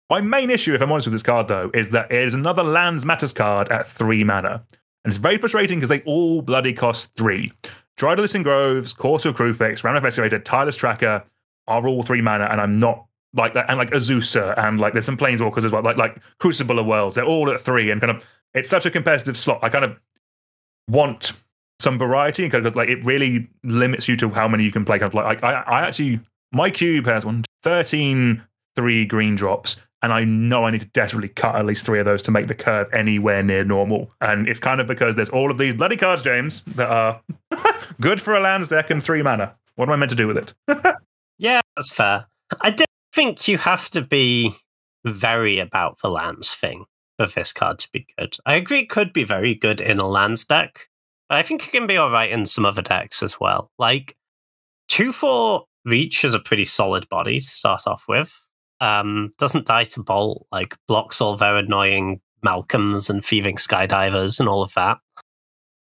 My main issue, if I'm honest with this card, though, is that it is another Lands Matters card at 3 mana. And it's very frustrating because they all bloody cost 3. Drydalis in Groves, Courser of Crufix, Remnant Excavator, Tireless Tracker are all 3 mana, and I'm not like that. And like Azusa, and like there's some Planeswalkers as well, like Crucible of Worlds. They're all at 3, and kind of it's such a competitive slot. I kind of want some variety, and kind of like it really limits you to how many you can play. Kind of like I actually, my cube has 13 3 green drops. And I know I need to desperately cut at least 3 of those to make the curve anywhere near normal. And it's kind of because there's all of these bloody cards, James, that are good for a lands deck and 3 mana. What am I meant to do with it? Yeah, that's fair. I don't think you have to be very about the lands thing for this card to be good. I agree it could be very good in a lands deck, but I think it can be alright in some other decks as well. Like, 2/4 Reach is a pretty solid body to start off with. Doesn't die to bolt, like, blocks all their annoying Malcolms and Thieving Skydivers and all of that.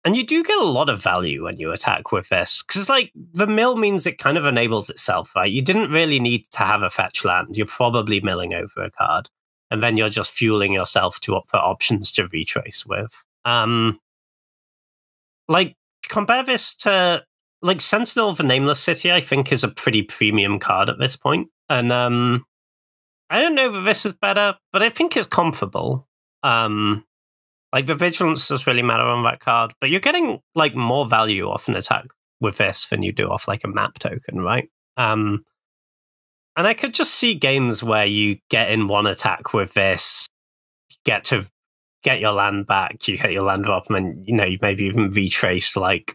And you do get a lot of value when you attack with this, because like the mill means it kind of enables itself, right? You didn't really need to have a fetch land. You're probably milling over a card, and then you're just fueling yourself to for options to retrace with. Like, compare this to like Sentinel of the Nameless City. I think is a pretty premium card at this point, and I don't know that this is better, but I think it's comparable. Like, the vigilance does really matter on that card, but you're getting like more value off an attack with this than you do off like a map token, right? And I could just see games where you get in one attack with this, get your land back, you get your land drop, and then you maybe even retrace like,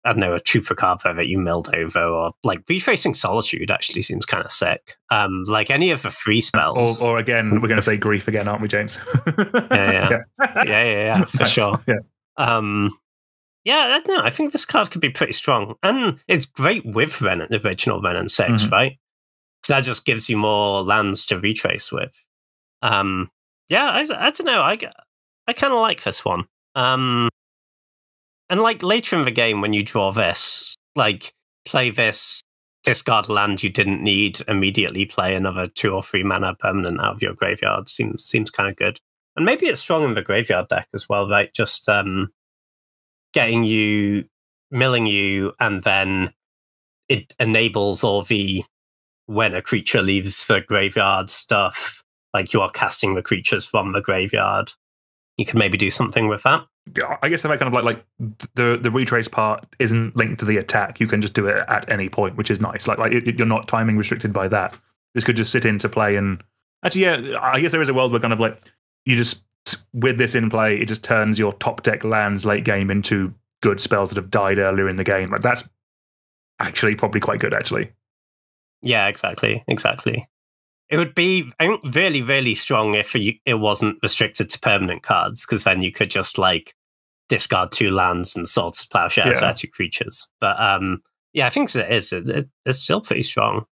I don't know, a Chupacabra that you milled over, or like retracing Solitude actually seems kind of sick. Like any of the free spells. Or again, we're going to say Grief again, aren't we, James? Yeah, for Nice. sure. Yeah. No, I think this card could be pretty strong, and it's great with the original Renin 6, right? Because that just gives you more lands to retrace with. I don't know. I kind of like this one. And like later in the game, when you draw this, like play this, discard land you didn't need, immediately play another 2 or 3 mana permanent out of your graveyard seems kind of good. And maybe it's strong in the graveyard deck as well, right? Just getting you, milling you, and then it enables all the when a creature leaves the graveyard stuff, like you are casting the creatures from the graveyard. You can maybe do something with that. I guess that kind of like the retrace part isn't linked to the attack. You can just do it at any point, which is nice. Like you're not timing restricted by that. This could just sit into play, and actually, yeah, I guess there is a world where kind of like you just, with this in play, it just turns your top deck lands late game into good spells that have died earlier in the game. Like that's actually probably quite good, actually. Yeah, exactly. It would be, I think, really, really strong if it wasn't restricted to permanent cards, because then you could just like discard 2 lands and Swords to Plowshares for 2 creatures. But I think it is. It's still pretty strong.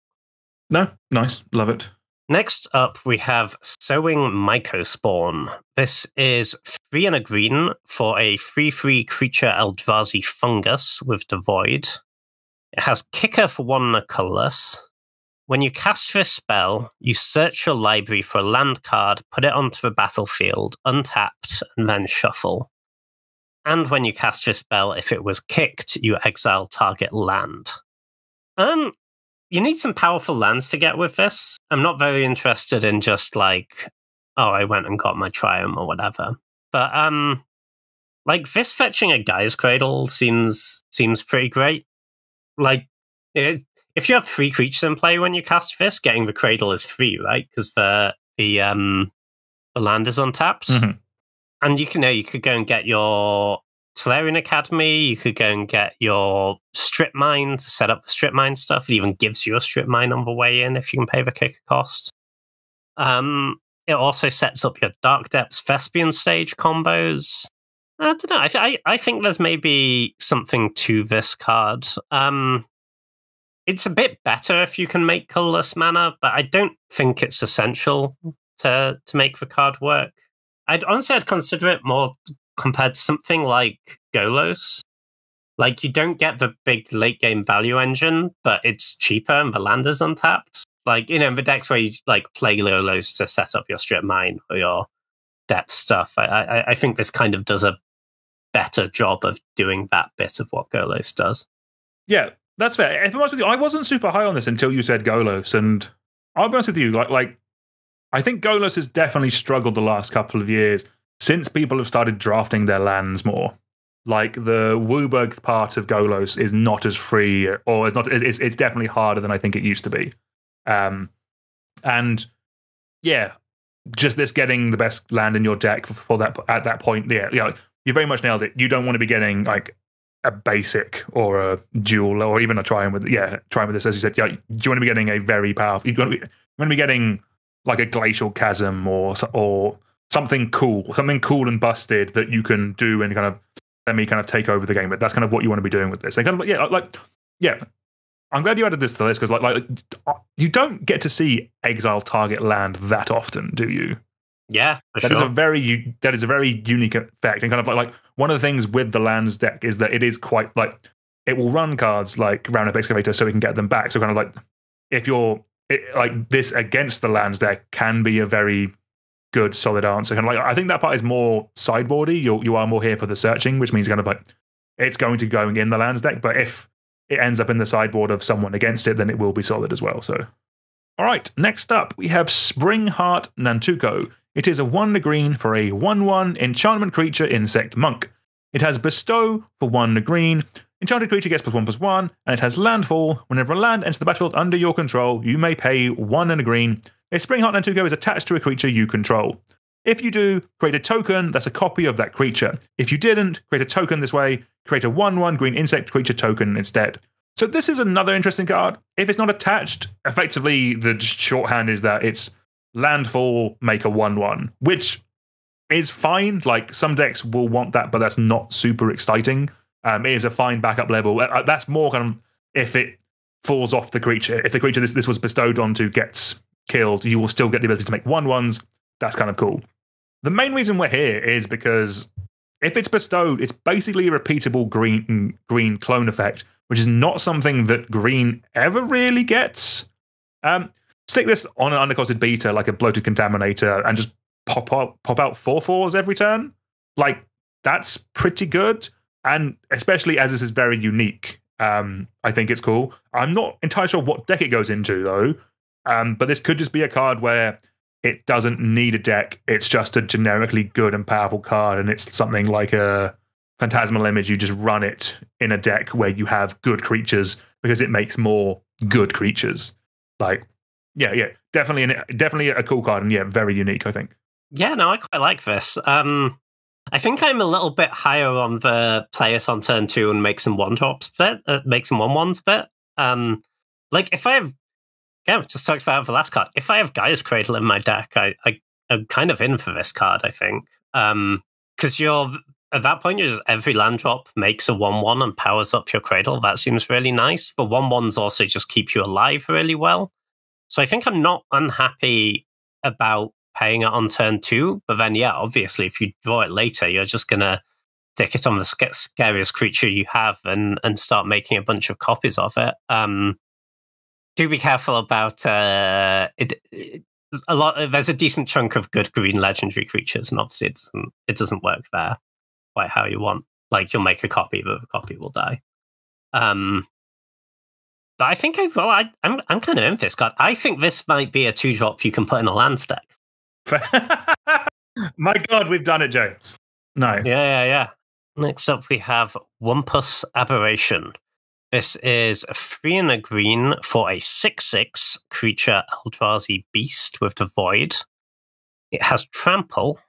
No, nice, love it. Next up, we have Sowing Mycospawn. This is 3 and a green for a 3/3 creature Eldrazi fungus with Devoid. It has Kicker for 1 and a colorless. When you cast this spell, you search your library for a land card, put it onto the battlefield, untapped, and then shuffle. And when you cast this spell, if it was kicked, you exile target land. You need some powerful lands to get with this. I'm not very interested in just like, oh, I went and got my Triumph or whatever. But like this fetching a Guy's Cradle seems pretty great. Like, if you have 3 creatures in play when you cast this, getting the Cradle is free, right? Because the land is untapped. And you could go and get your Tolarian Academy, you could go and get your Strip Mine to set up the Strip Mine stuff. It even gives you a Strip Mine on the way in if you can pay the kicker cost. It also sets up your Dark Depths Thespian stage combos. I don't know. I think there's maybe something to this card. It's a bit better if you can make colorless mana, but I don't think it's essential to make the card work. I'd consider it more compared to something like Golos. Like, you don't get the big late game value engine, but it's cheaper and the land is untapped. Like, the decks where you like play Golos to set up your Strip Mine or your depth stuff, I think this kind of does a better job of doing that bit of what Golos does. Yeah, that's fair. If I'm honest with you, I wasn't super high on this until you said Golos, and I'll be honest with you, like I think Golos has definitely struggled the last couple of years since people have started drafting their lands more. Like, the Wooburg part of Golos is not as free, or it's definitely harder than I think it used to be. And yeah, just this getting the best land in your deck for that at that point, yeah, you very much nailed it. You don't want to be getting like a basic or a dual or even a trying with this, as you said, you want to be getting a very powerful. You're going to be getting like a glacial chasm or something cool and busted that you can do and kind of take over the game with. That's kind of what you want to be doing with this. And kind of I'm glad you added this to the list because like you don't get to see exile target land that often, do you? Yeah, that is a very unique effect, and kind of like one of the things with the lands deck is that it is quite like it will run cards like Roundup Excavator so we can get them back. So kind of like if you're like this against the lands deck can be a very good solid answer. Kind of like I think that part is more sideboardy. You are more here for the searching, which means kind of like it's going to go in the lands deck, but if it ends up in the sideboard of someone against it, then it will be solid as well. So, all right, next up we have Springheart Nantuko. It is a 1 green for a 1/1 enchantment creature insect monk. It has Bestow for 1 green. Enchanted creature gets +1/+1, and it has Landfall. Whenever a land enters the battlefield under your control, you may pay 1 and a green. A Springheart Nantuko is attached to a creature you control. If you do, create a token that's a copy of that creature. If you didn't, create a token this way, create a 1/1 green insect creature token instead. So this is another interesting card. If it's not attached, effectively the shorthand is that it's Landfall, make a 1/1, which is fine. Like some decks will want that, but that's not super exciting. It is a fine backup level. That's more kind of if it falls off the creature. If the creature this was bestowed onto gets killed, you will still get the ability to make 1/1s. That's kind of cool. The main reason we're here is because if it's bestowed, it's basically a repeatable green clone effect, which is not something that green ever really gets. Stick this on an undercosted beta like a bloated contaminator and just pop out 4/4s every turn. Like that's pretty good, and especially as this is very unique. I think it's cool. I'm not entirely sure what deck it goes into though, but this could just be a card where it doesn't need a deck. It's just a generically good and powerful card, and it's something like a Phantasmal Image. You just run it in a deck where you have good creatures because it makes more good creatures. Like, yeah, definitely a cool card, and yeah, very unique, I think. Yeah, no, I quite like this. I think I'm a little bit higher on the play it on turn 2 and make some 1-drops bit, make some 1/1s bit. Like if I have, just talked about the last card. If I have Gaia's Cradle in my deck, I'm kind of in for this card, I think. Because at that point, you're just every land drop makes a 1/1 and powers up your Cradle. That seems really nice. The 1/1s also just keep you alive really well. So I think I'm not unhappy about paying it on turn 2. But then, yeah, obviously, if you draw it later, you're just going to stick it on the scariest creature you have and start making a bunch of copies of it. Do be careful about it. There's a decent chunk of good green legendary creatures, and obviously it doesn't work there quite how you want. Like you'll make a copy, but the copy will die. But I think overall, I'm kind of in this card. I think this might be a 2-drop you can put in a land stack. My God, we've done it, James. Nice. Yeah. Next up, we have Wumpus Aberration. This is a 3 and a green for a 6/6 creature Eldrazi beast with the void. It has trample,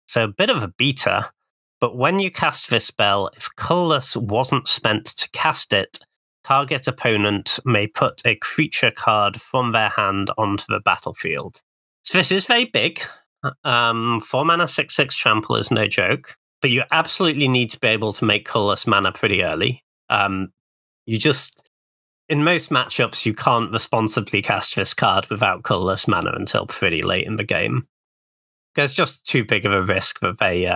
so a bit of a beta, but when you cast this spell, if colorless wasn't spent to cast it, target opponent may put a creature card from their hand onto the battlefield. So this is very big. 4 mana 6/6 trample is no joke, but you absolutely need to be able to make colorless mana pretty early. You just, in most matchups, you can't responsibly cast this card without colorless mana until pretty late in the game. There's just too big of a risk that they,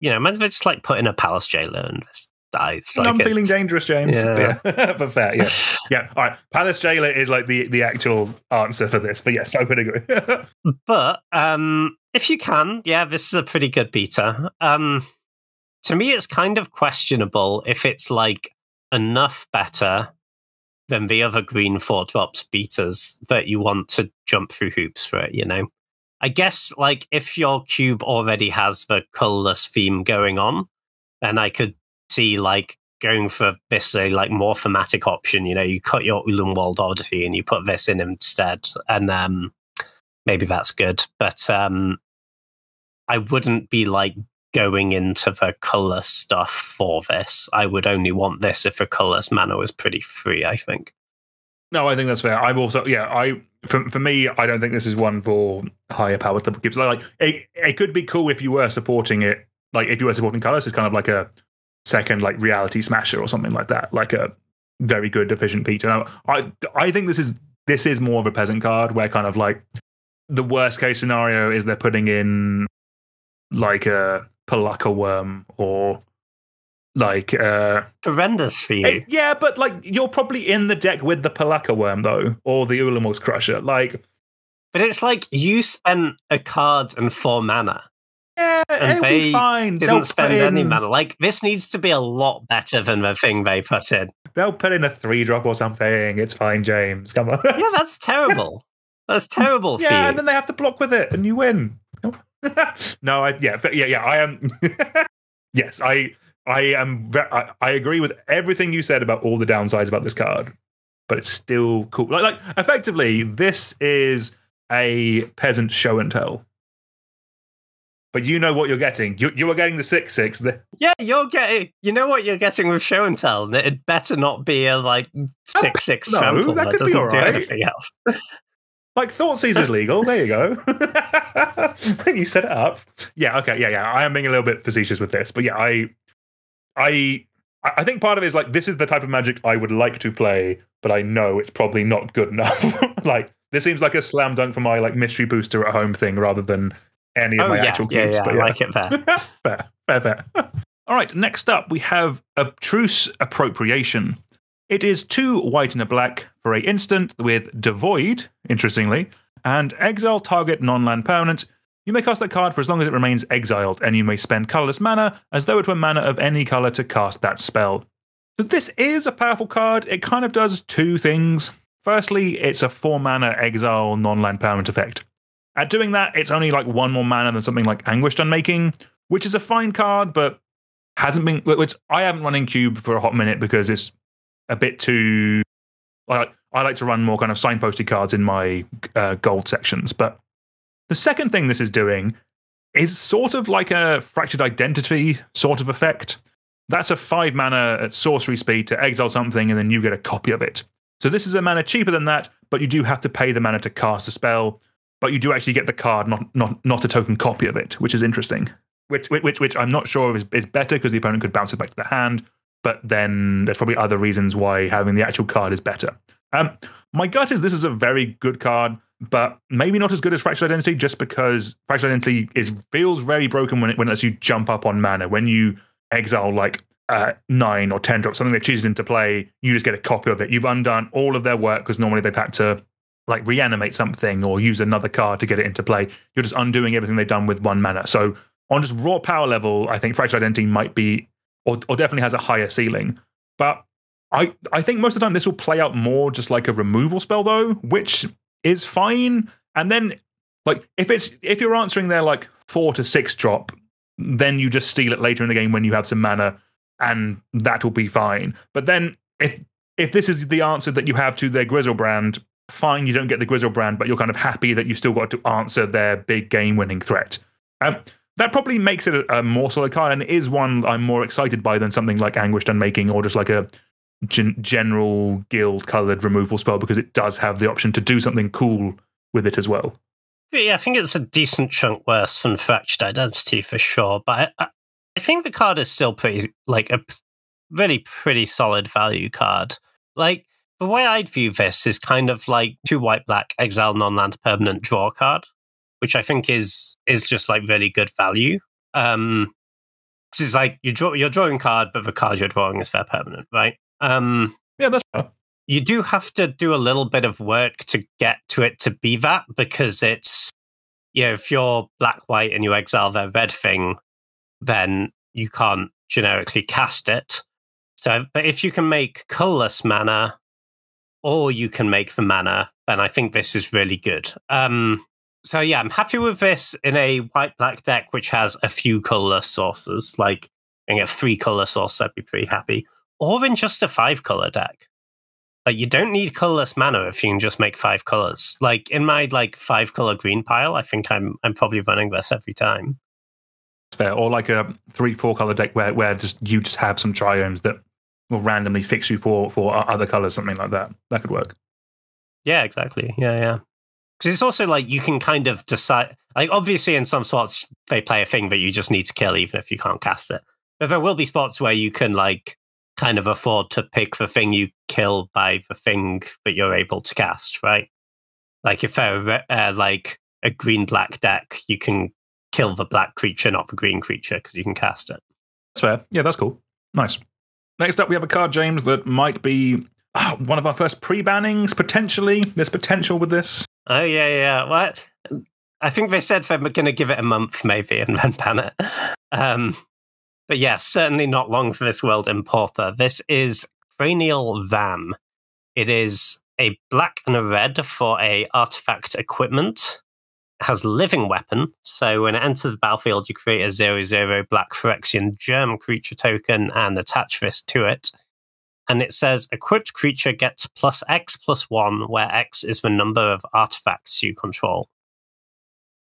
maybe they just like put in a Palace Jailer and this dies. Like I'm feeling dangerous, James. Yeah. But fair, yeah. Yeah, all right. Palace Jailer is like the actual answer for this, but yes, I would agree. But if you can, yeah, this is a pretty good beta. To me, it's kind of questionable if it's like enough better than the other green 4-drops beaters that you want to jump through hoops for it, I guess, like, if your cube already has the colorless theme going on, then I could see, like, going for this, like, more thematic option. You cut your Ulenwald Odyssey and you put this in instead, and maybe that's good. But I wouldn't be, like, going into the colorless stuff for this. I would only want this if a colorless mana was pretty free, I think. No, I think that's fair. I'm also, for me, I don't think this is one for higher powered cubes. Like, it could be cool if you were supporting it, like if you were supporting colors, it's kind of like a second like reality smasher or something like that, like a very good efficient piece. And I think this is more of a peasant card where kind of like the worst case scenario is they're putting in like a Palaka Worm or like horrendous for you. Yeah, but like you're probably in the deck with the Palaka Worm though, or the Ulamog's Crusher. Like, but it's like you spent a card and 4 mana. Yeah, and they be fine. didn't spend any mana. Like, this needs to be a lot better than the thing they put in. They'll put in a 3-drop or something. It's fine, James. Come on. Yeah, that's terrible. That's terrible for you. Yeah, and then they have to block with it, and you win. No, I am. Yes, I am. I agree with everything you said about all the downsides about this card, but it's still cool. Like effectively, this is a peasant show and tell. But you know what you're getting. You are getting the 6/6. Yeah, you're getting. You know what you're getting with show and tell. It better not be a like 6/6 trample that doesn't do anything else. Like Thoughtseizes is legal. There you go. You set it up. Yeah. Okay. Yeah. I am being a little bit facetious with this, but yeah, I think part of it is like this is the type of Magic I would like to play, but I know it's probably not good enough. Like this seems like a slam dunk for my like mystery booster at home thing rather than any of my actual cubes. Yeah, but I like it there. Fair. All right, next up we have Abstruse Appropriation. It is 2 white and a black for a instant with Devoid, interestingly, and exile target non-land permanent. You may cast that card for as long as it remains exiled, and you may spend colorless mana as though it were mana of any color to cast that spell. So this is a powerful card. It kind of does 2 things. Firstly, it's a 4-mana exile non-land permanent effect. At doing that, it's only like 1 more mana than something like Anguished Unmaking, which is a fine card, but hasn't been. Which I haven't run in Cube for a hot minute because it's a bit too. I like to run more kind of signposty cards in my gold sections. But the second thing this is doing is sort of like a Fractured Identity sort of effect. That's a 5 mana at sorcery speed to exile something, and then you get a copy of it. So this is a mana cheaper than that, but you do have to pay the mana to cast a spell. But you do actually get the card, not a token copy of it, which is interesting. Which I'm not sure is better because the opponent could bounce it back to the hand. But then there's probably other reasons why having the actual card is better. My gut is this is a very good card, but maybe not as good as Fractured Identity, just because Fractured Identity feels very broken when it lets you jump up on mana. When you exile like 9 or 10 drops, something they cheated into play, you just get a copy of it. You've undone all of their work because normally they've had to like reanimate something or use another card to get it into play. You're just undoing everything they've done with 1 mana. So on just raw power level, I think Fractured Identity might be, or definitely has a higher ceiling. But I think most of the time this will play out more just like a removal spell though, which is fine. And then like if you're answering their like 4 to 6 drop, then you just steal it later in the game when you have some mana, and that will be fine. But then if this is the answer that you have to their Grizzlebrand, fine, you don't get the Grizzlebrand, but you're kind of happy that you still got to answer their big game-winning threat. That probably makes it a more solid card, and it is one I'm more excited by than something like Anguished Unmaking or just like a general guild-coloured removal spell, because it does have the option to do something cool with it as well. Yeah, I think it's a decent chunk worse than Fractured Identity for sure, but I think the card is still pretty, like, a really pretty solid value card. Like, the way I'd view this is kind of like 2 white-black exile non-land permanent draw card, which I think is just like really good value. Because it's like you're drawing card, but the card you're drawing is fair permanent, right? Yeah, that's fair. You do have to do a little bit of work to get to it to be that, because it's, you know, if you're black-white and you exile their red thing, then you can't generically cast it. So, but if you can make colorless mana, or you can make the mana, then I think this is really good. So yeah, I'm happy with this in a white-black deck which has a few colorless sources. Like, I get 3 color sources, I'd be pretty happy. Or in just a 5-color deck. Like, you don't need colorless mana if you can just make 5 colors. Like, in my like 5-color green pile, I think I'm probably running this every time. Fair. Or like a 3-4 color deck where you just have some triomes that will randomly fix you for other colors, something like that. That could work. Yeah, exactly. Yeah. Because it's also like you can kind of decide, like obviously in some spots they play a thing that you just need to kill even if you can't cast it. But there will be spots where you can like kind of afford to pick the thing you kill by the thing that you're able to cast, right? Like if they're like a green-black deck, you can kill the black creature, not the green creature, because you can cast it. That's fair. Yeah, that's cool. Nice. Next up, we have a card, James, that might be one of our first pre-bannings, potentially. There's potential with this. Oh, yeah. Well, I think they said they're going to give it a month, maybe, and then ban it. But yeah, certainly not long for this world in Pauper. This is Cranial Ram. It is a black and a red for a artifact equipment. It has living weapon, so when it enters the battlefield, you create a 0/0 black Phyrexian germ creature token and attach this to it. And it says, equipped creature gets +X+1, where X is the number of artifacts you control.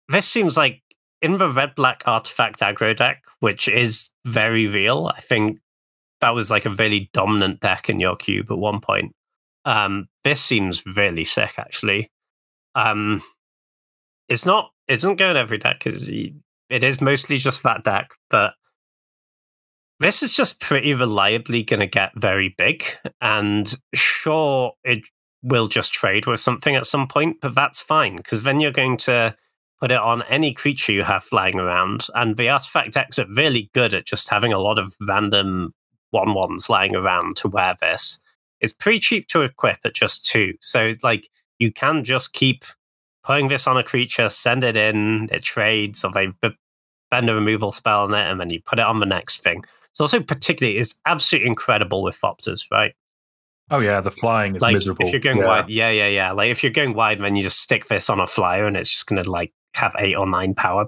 This seems like, in the red-black artifact aggro deck, which is very real, I think that was like a really dominant deck in your cube at one point. This seems really sick, actually. It isn't going every deck, because it is mostly just that deck, but this is just pretty reliably going to get very big, and sure, it will just trade with something at some point, but that's fine, because then you're going to put it on any creature you have flying around, and the artifact decks are really good at just having a lot of random 1/1s lying around to wear this. It's pretty cheap to equip at just 2, so like you can just keep putting this on a creature, send it in, it trades, or they bend a removal spell on it, and then you put it on the next thing. It's also particularly, it's absolutely incredible with Thopters, right? Oh yeah, the flying is like, miserable. If you're going wide, yeah. Like if you're going wide, then you just stick this on a flyer, and it's just going to like have 8 or 9 power,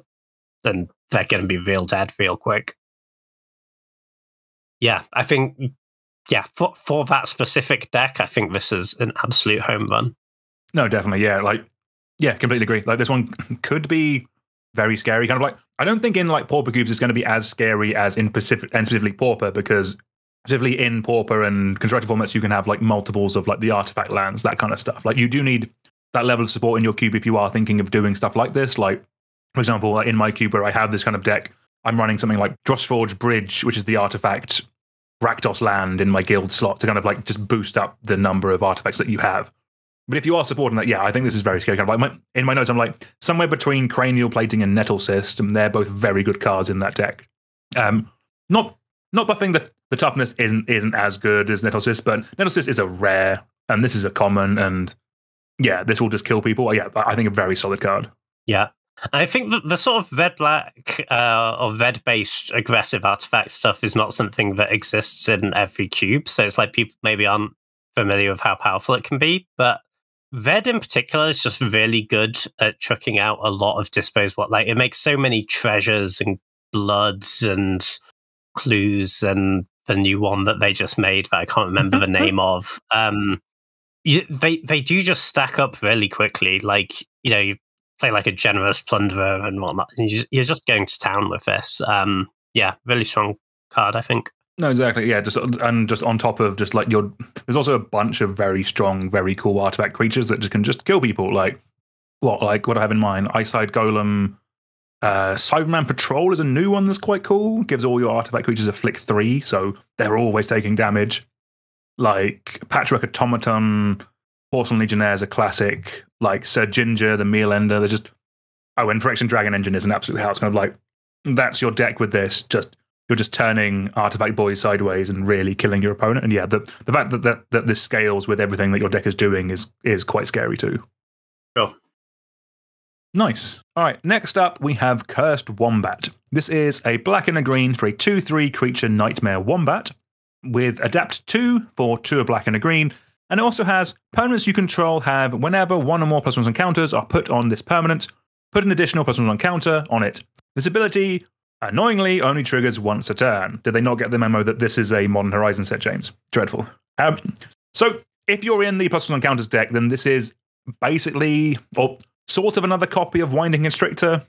then they're going to be real dead real quick. Yeah, I think, yeah, for that specific deck, I think this is an absolute home run. No, definitely, yeah. Like, yeah, completely agree. Like this one could be very scary. Kind of like, I don't think in like Pauper cubes it's going to be as scary as in specifically Pauper, because specifically in Pauper and constructed formats you can have like multiples of like the artifact lands, that kind of stuff. Like you do need that level of support in your cube if you are thinking of doing stuff like this. Like, for example, in my cube where I have this kind of deck, I'm running something like Drossforge Bridge, which is the artifact Rakdos land in my guild slot to kind of like just boost up the number of artifacts that you have. But if you are supporting that, yeah, I think this is very scary. Kind of like in my notes, I'm like somewhere between Cranial Plating and Nettle Cyst, and they're both very good cards in that deck. Not buffing the toughness isn't as good as Nettle Cyst, but Nettle Cyst is a rare, and this is a common, and yeah, this will just kill people. Yeah, I think a very solid card. Yeah. I think that the sort of red-black or red-based aggressive artifact stuff is not something that exists in every cube, so it's like people maybe aren't familiar with how powerful it can be, but red in particular is just really good at chucking out a lot of disposable. Like it makes so many treasures and bloods and clues, and the new one that they just made that I can't remember the name of. They do just stack up really quickly. Like, you know, you play like a generous plunderer and whatnot, and you're just going to town with this. Yeah, really strong card, I think. No, exactly. Yeah, just on top of just like there's also a bunch of very strong, very cool artifact creatures that can just kill people. Like what I have in mind, Eyeside Golem, Cyberman Patrol is a new one that's quite cool. Gives all your artifact creatures a flick 3, so they're always taking damage. Like Patchwork Automaton, Porcelain Legionnaire is a classic. Like Sir Ginger, the Meal Ender. There's just and Phyrexian Dragon Engine is an absolute house. Kind of like that's your deck with this. You're just turning artifact boys sideways and really killing your opponent. And yeah, the fact that this scales with everything that your deck is doing is quite scary too. Sure. Nice. All right, next up we have Cursed Wombat. This is a black and a green for a 2/3 creature Nightmare Wombat with Adapt 2 for 2 black and a green. And it also has permanents you control have whenever 1 or more +1s on counters are put on this permanent, put an additional +1s on counter on it. This ability annoyingly only triggers once a turn. Did they not get the memo that this is a Modern Horizon set, James? Dreadful. So if you're in the +1 on counters deck, then this is basically or sort of another copy of Winding Constrictor.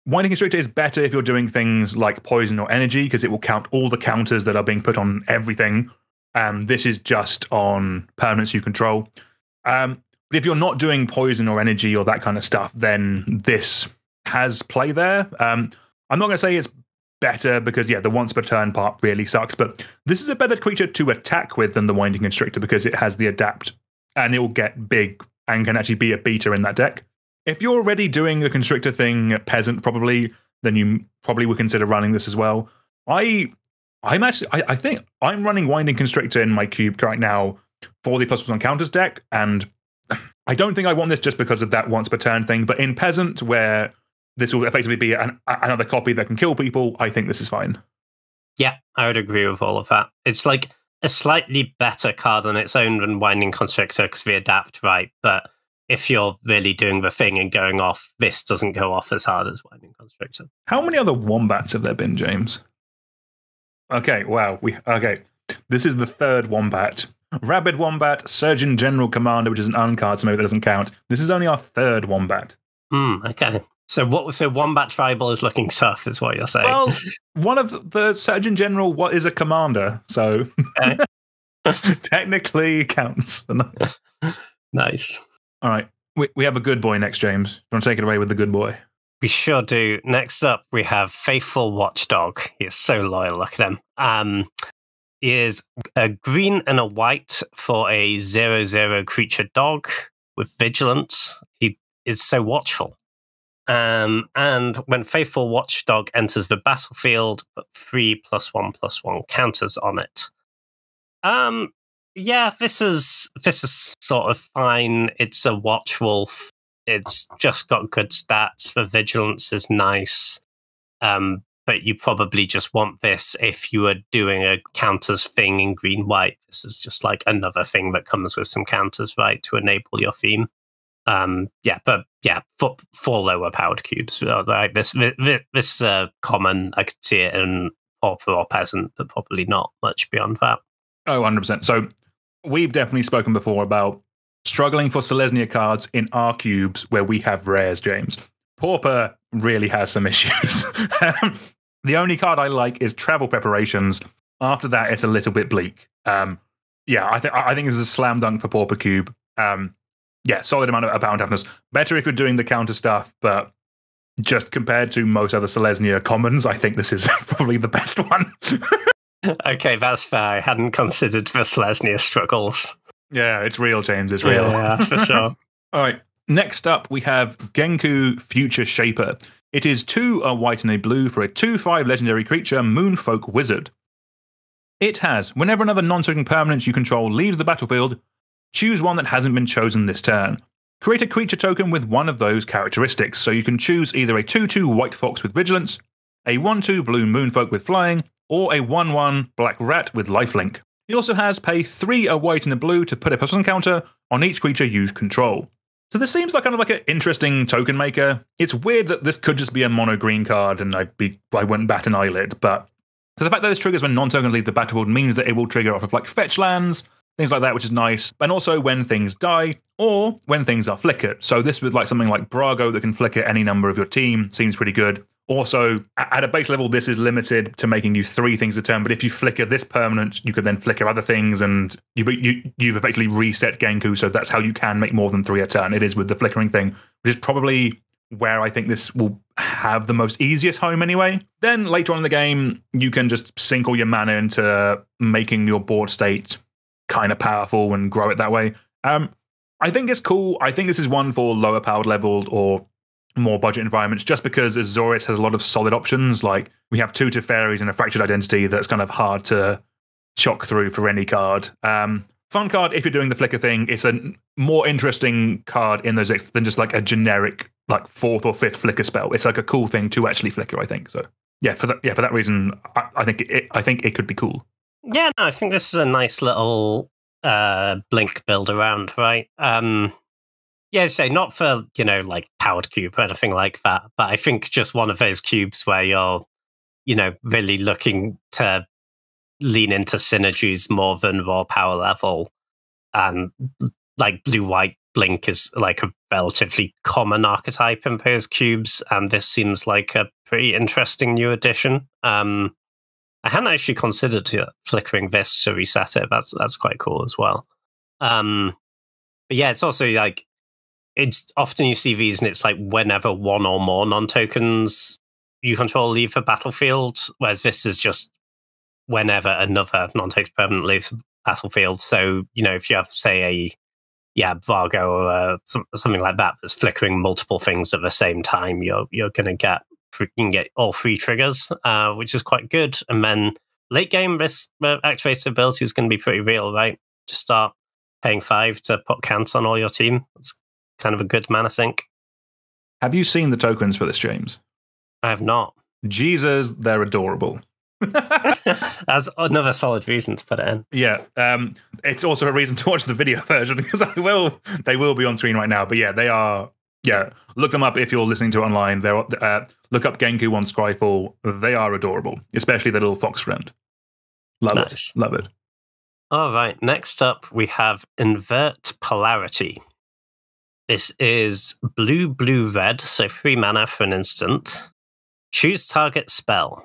Winding Constrictor is better if you're doing things like poison or energy, because it will count all the counters that are being put on everything. This is just on permanents you control. But if you're not doing poison or energy or that kind of stuff, then this has play there. I'm not going to say it's better because, yeah, the once per turn part really sucks, but this is a better creature to attack with than the Winding Constrictor because it has the adapt and it will get big and can actually be a beater in that deck. If you're already doing the Constrictor thing, Peasant probably, then you probably would consider running this as well. I think I'm running Winding Constrictor in my cube right now for the +1 counters deck, and I don't think I want this just because of that once per turn thing, but in Peasant, where this will effectively be another copy that can kill people, I think this is fine. Yeah, I would agree with all of that. It's like a slightly better card on its own than Winding Constrictor because we adapt right, but if you're really doing the thing and going off, this doesn't go off as hard as Winding Constrictor. How many other Wombats have there been, James? Okay, wow. Okay, this is the third Wombat. Rabid Wombat, Surgeon General Commander, which is an uncard, so maybe that doesn't count. This is only our third Wombat. Okay. So Wombat Tribal is looking tough, is what you're saying. Well, one of the Surgeon General is a commander, so technically counts. Nice. All right, we have a good boy next, James. You want to take it away with the good boy? We sure do. Next up, we have Faithful Watchdog. He is so loyal, look at him. He is a green and a white for a 0/0 creature dog with vigilance. He is so watchful. And when Faithful Watchdog enters the battlefield, put 3+1/+1 counters on it. Yeah, this is sort of fine. It's a watch wolf. It's just got good stats. The vigilance is nice. But you probably just want this if you are doing a counters thing in green-white. This is just like another thing that comes with some counters, right, to enable your theme. For lower powered cubes, right? This is common. I could see it in Pauper or Peasant, but probably not much beyond that. Oh, 100%. So we've definitely spoken before about struggling for Selesnya cards in our cubes where we have rares, James. Pauper really has some issues. The only card I like is Travel Preparations. After that, it's a little bit bleak. I think this is a slam dunk for Pauper Cube. Solid amount of bound toughness. Better if you're doing the counter stuff, but just compared to most other Selesnya commons, I think this is probably the best one. Okay, that's fair. I hadn't considered the Selesnya struggles. Yeah, it's real, James. It's real. Yeah, for sure. All right. Next up, we have Genku Future Shaper. It is 2 a white and a blue for a 2/5 legendary creature, Moonfolk Wizard. It has, whenever another non-token permanent you control leaves the battlefield, choose one that hasn't been chosen this turn. Create a creature token with one of those characteristics, so you can choose either a 2/2 white fox with vigilance, a 1/2 blue moonfolk with flying, or a 1/1 black rat with lifelink. It also has pay 3 a white and a blue to put a +1 counter on each creature you control. So this seems like kind of like an interesting token maker. It's weird that this could just be a mono green card and I wouldn't bat an eyelid, but so the fact that this triggers when non-tokens leave the battlefield means that it will trigger off of like fetch lands, things like that, which is nice. And also when things die or when things are flickered. So this with like something like Brago that can flicker any number of your team seems pretty good. Also, at a base level, this is limited to making you 3 things a turn. But if you flicker this permanent, you could then flicker other things, and you've effectively reset Genku. So that's how you can make more than 3 a turn. It is with the flickering thing, which is probably where I think this will have the most easiest home anyway. Then later on in the game, you can just sink all your mana into making your board state kind of powerful and grow it that way. I think it's cool. I think this is one for lower powered leveled or more budget environments, just because Azorius has a lot of solid options. Like we have 2 Teferi's and a Fractured Identity that's kind of hard to chock through for any card. Fun card if you're doing the flicker thing. It's a more interesting card in those than just like a generic like 4th or 5th flicker spell. It's like a cool thing to actually flicker, I think. So for that reason, I think it could be cool. Yeah, no, I think this is a nice little blink build around, right? So not for, like powered cube or anything like that, but I think just one of those cubes where you're, really looking to lean into synergies more than raw power level. And like blue-white blink is like a relatively common archetype in those cubes, and this seems like a pretty interesting new addition. I hadn't actually considered flickering this to reset it. That's quite cool as well. But yeah, it's also like, it's often you see these and it's like whenever one or more non-tokens you control leave the battlefield, whereas this is just whenever another non-token permanent leaves the battlefield. So, if you have, say, Vargo or something like that that's flickering multiple things at the same time, you're going to get, you can get all 3 triggers, which is quite good. And then late game, this activated ability is going to be pretty real, right? Just start paying 5 to put counts on all your team. It's kind of a good mana sink. Have you seen the tokens for this, James? I have not. Jesus, they're adorable. That's another solid reason to put it in. Yeah, it's also a reason to watch the video version because they will be on screen right now. But yeah, they are. Yeah, look them up if you're listening to it online. They're look up Genku on Scryfall. They are adorable, especially the little fox friend. Love it. All right, next up we have Invert Polarity. This is blue, blue, red, so 3 mana for an instant. Choose target spell.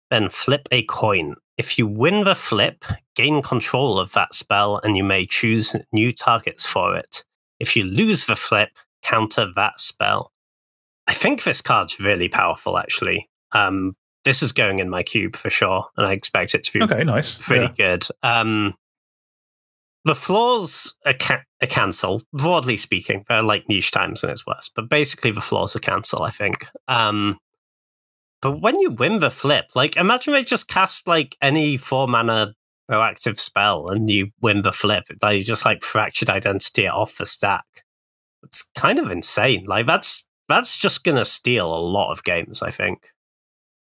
Then flip a coin. If you win the flip, gain control of that spell and you may choose new targets for it. If you lose the flip, counter that spell. I think this card's really powerful, actually. This is going in my cube for sure, and I expect it to be pretty good. The flaws are cancel, broadly speaking. There are like niche times when it's worse, but basically the flaws are cancel, I think. But when you win the flip, like imagine they just cast like any 4 mana proactive spell and you win the flip. Like you just like Fractured Identity it off the stack. It's kind of insane. Like that's just gonna steal a lot of games, I think.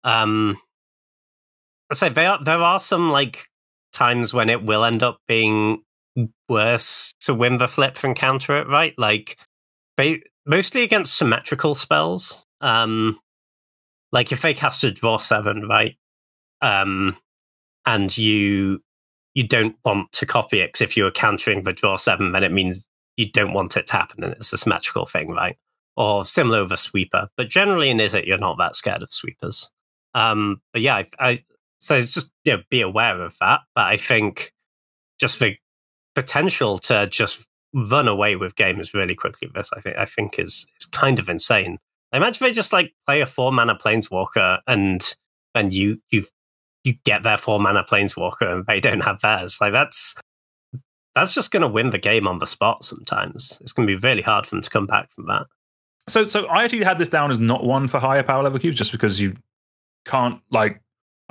I say there are some like times when it will end up being worse to win the flip than counter it, right? Like mostly against symmetrical spells. Like if they cast a draw 7, right? And you don't want to copy it, because if you were countering the draw 7, then it means you don't want it to happen, and it's a symmetrical thing, right? Or similar with a sweeper. But generally in Izzet, you're not that scared of sweepers. But yeah, so it's just be aware of that. But I think just the potential to just run away with games really quickly, this I think is kind of insane. I imagine they just like play a 4 mana planeswalker and you get their 4 mana planeswalker and they don't have theirs. Like that's just going to win the game on the spot. Sometimes it's going to be really hard for them to come back from that. So I actually had this down as not one for higher power level cubes, just because you can't like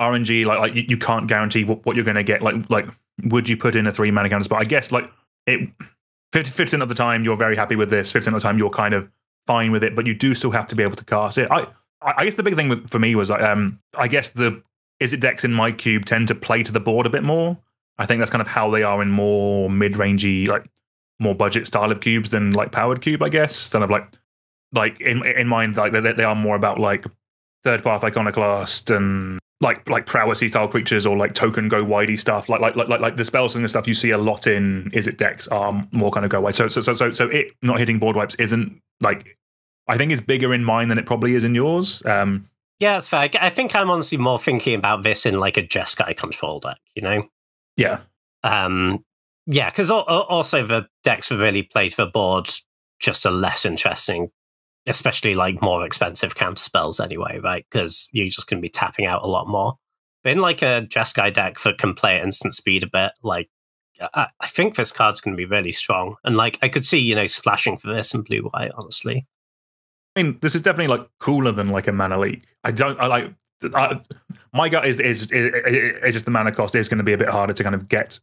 RNG, like you can't guarantee what you're going to get. Like would you put in a 3 mana counter spell? I guess like it 50% of the time you're very happy with this. 50% of the time you're kind of fine with it, but you do still have to be able to cast it. I guess the big thing for me was I guess the Izzet decks in my cube tend to play to the board a bit more. I think that's kind of how they are in more mid-rangey, like more budget style of cubes than like powered cube, I guess. Kind of like in mind, like they are more about like third path iconoclast and like prowessy style creatures, or like token go widey stuff. Like the spells and the stuff you see a lot in Izzet decks are more kind of go wide. So it not hitting board wipes isn't like, I think it's bigger in mine than it probably is in yours. Yeah, that's fair. I think I'm honestly more thinking about this in like a Jeskai control deck, Yeah. Yeah, because also the decks that really play to the board just are less interesting, especially like more expensive counter spells anyway, right? Because you're just going to be tapping out a lot more. But in like a Jeskai deck that can play at instant speed a bit, like I think this card's going to be really strong. And like I could see, splashing for this in blue-white, honestly. I mean, this is definitely like cooler than like a mana leak. My gut is just the mana cost is going to be a bit harder to kind of get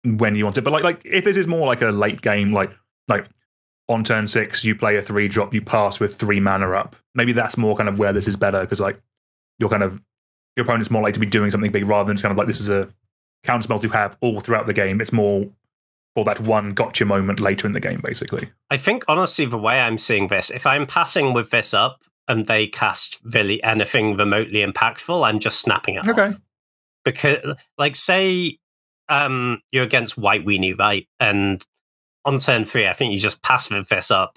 when you want it. But like if this is more like a late game, like on turn 6 you play a 3-drop, you pass with 3 mana up. Maybe that's more kind of where this is better, because like your opponent's more likely to be doing something big rather than just kind of like this is a counter spell to have all throughout the game. It's more for that one gotcha moment later in the game, basically. I think, honestly, the way I'm seeing this, if I'm passing with this up and they cast really anything remotely impactful, I'm just snapping it off. Because, like, say you're against White Weenie, right? And on turn 3, I think you just pass with this up.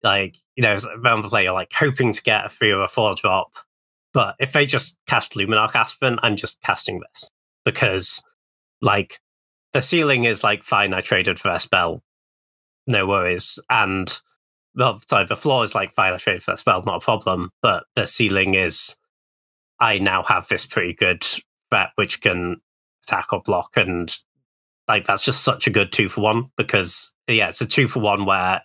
Like, around the play, you're like hoping to get a 3 or a 4 drop. But if they just cast Luminarch Aspirant, I'm just casting this. Because, like, the ceiling is like, fine, I traded for a spell. No worries. And, the floor is like, fine, I traded for a spell, not a problem. But the ceiling is, I now have this pretty good threat which can attack or block. And, like, that's just such a good 2-for-1. Because, yeah, it's a 2-for-1 where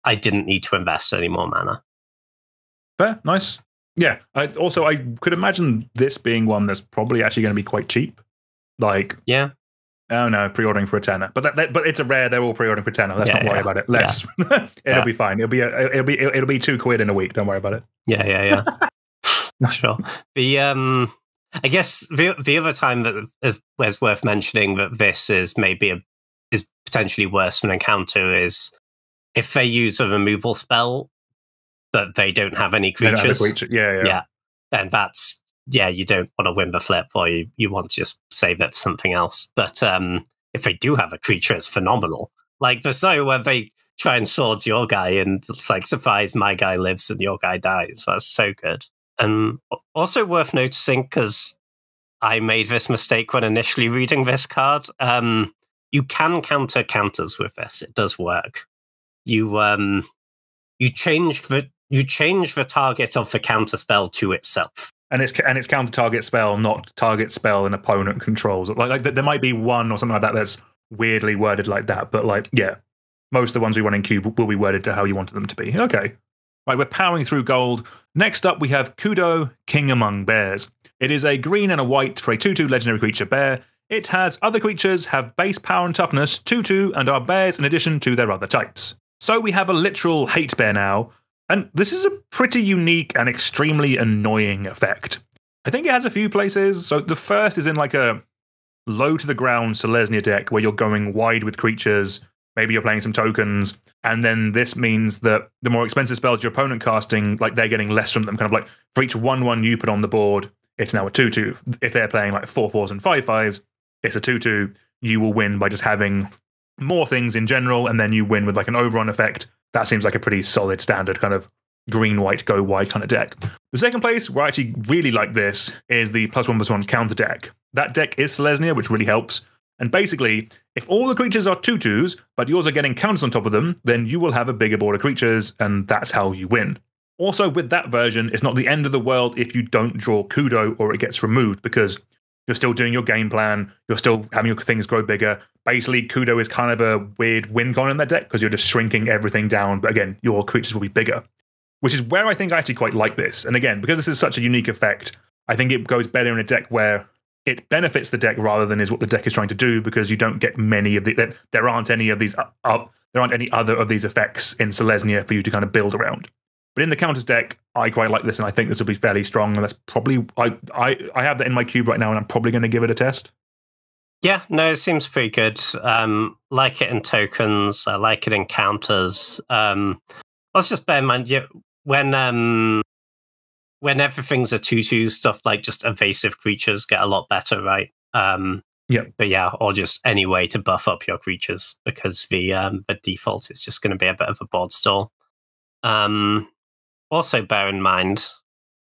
I didn't need to invest any more mana. Fair, nice. Yeah, I could imagine this being one that's probably actually going to be quite cheap. Like, yeah, oh no, pre-ordering for a tenner, but it's a rare. They're all pre-ordering for a tenner. Let's not worry about it. It'll be fine. It'll be £2 in a week. Don't worry about it. Yeah. Sure. The I guess the other time that is worth mentioning that this is is potentially worse than an encounter is if they use a removal spell, but they don't have any creatures. Yeah. Then that's, you don't want to win the flip, or you want to just save it for something else. But if they do have a creature, it's phenomenal. Like the story where they try and swords your guy, and it's like, surprise, my guy lives and your guy dies. That's so good. And also worth noticing, because I made this mistake when initially reading this card, you can counter counters with this. It does work. You change the target of the counter spell to itself, and it's counter target spell, not target spell an opponent controls. Like there might be one or something like that that's weirdly worded like that, but like, yeah, most of the ones we run in Cube will be worded to how you wanted them to be. Okay, right, we're powering through gold. Next up, we have Kudo, King Among Bears. It is a green and a white for a 2/2 legendary creature bear. It has other creatures have base power and toughness 2/2 and are bears in addition to their other types. So we have a literal hate bear now, and this is a pretty unique and extremely annoying effect. I think it has a few places. So the first is in like a low to the ground Selesnya deck where you're going wide with creatures, maybe you're playing some tokens, and then this means that the more expensive spells your opponent casting, like they're getting less from them. Kind of like for each 1/1 you put on the board, it's now a 2/2. If they're playing like 4/4s and 5/5s, it's a 2/2. You will win by just having more things in general, and then you win with like an overrun effect. That seems like a pretty solid standard kind of green-white go wide kind of deck. The second place where I actually really like this is the +1/+1 counter deck. That deck is Selesnya, which really helps. And basically, if all the creatures are 2/2s, but yours are getting counters on top of them, then you will have a bigger board of creatures, and that's how you win. Also, with that version, it's not the end of the world if you don't draw Kudo or it gets removed, because you're still doing your game plan, you're still having your things grow bigger. Basically, Kudo is kind of a weird win con in that deck because you're just shrinking everything down, but again, your creatures will be bigger. Which is where I think I actually quite like this. And again, because this is such a unique effect, I think it goes better in a deck where it benefits the deck rather than is what the deck is trying to do, because you don't get many of the... There aren't any of these there aren't any other of these effects in Selesnya for you to kind of build around. But in the counters deck, I quite like this, and I think this will be fairly strong. And that's probably I have that in my cube right now, and I'm probably going to give it a test. Yeah, no, it seems pretty good. Like it in tokens, I like it in counters. Let's just bear in mind, when everything's a 2/2, stuff like just evasive creatures get a lot better, right? Yeah, but yeah, or just any way to buff up your creatures, because the default is just going to be a bit of a board stall. Also, bear in mind,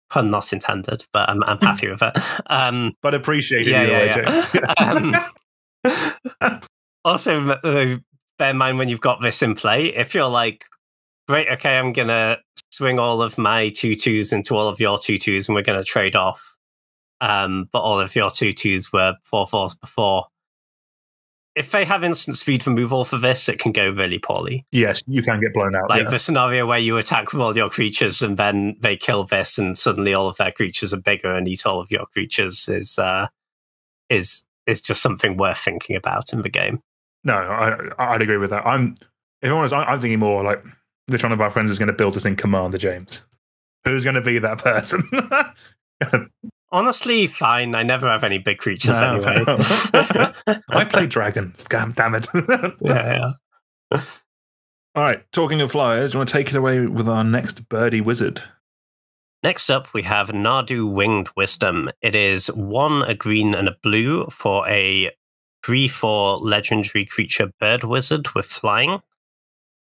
pun not intended, but I'm happy with it. But appreciate it. Also, bear in mind when you've got this in play, if you're like, great, okay, I'm going to swing all of my 2/2s into all of your 2/2s and we're going to trade off. But all of your 2/2s were 4/4s before. If they have instant speed removal for this, it can go really poorly. Yes, you can get blown out. Like the scenario where you attack with all your creatures and then they kill this and suddenly all of their creatures are bigger and eat all of your creatures is just something worth thinking about in the game. No, I'd agree with that. If I'm honest, I'm thinking more like which one of our friends is going to build this in Commander, James? Who's going to be that person? Honestly, fine. I never have any big creatures anyway. I play dragons. Damn it. Yeah. All right. Talking of flyers, do you want to take it away with our next birdie wizard? Next up, we have Nardu Winged Wisdom. It is 1, a green and a blue for a 3/4 legendary creature bird wizard with flying.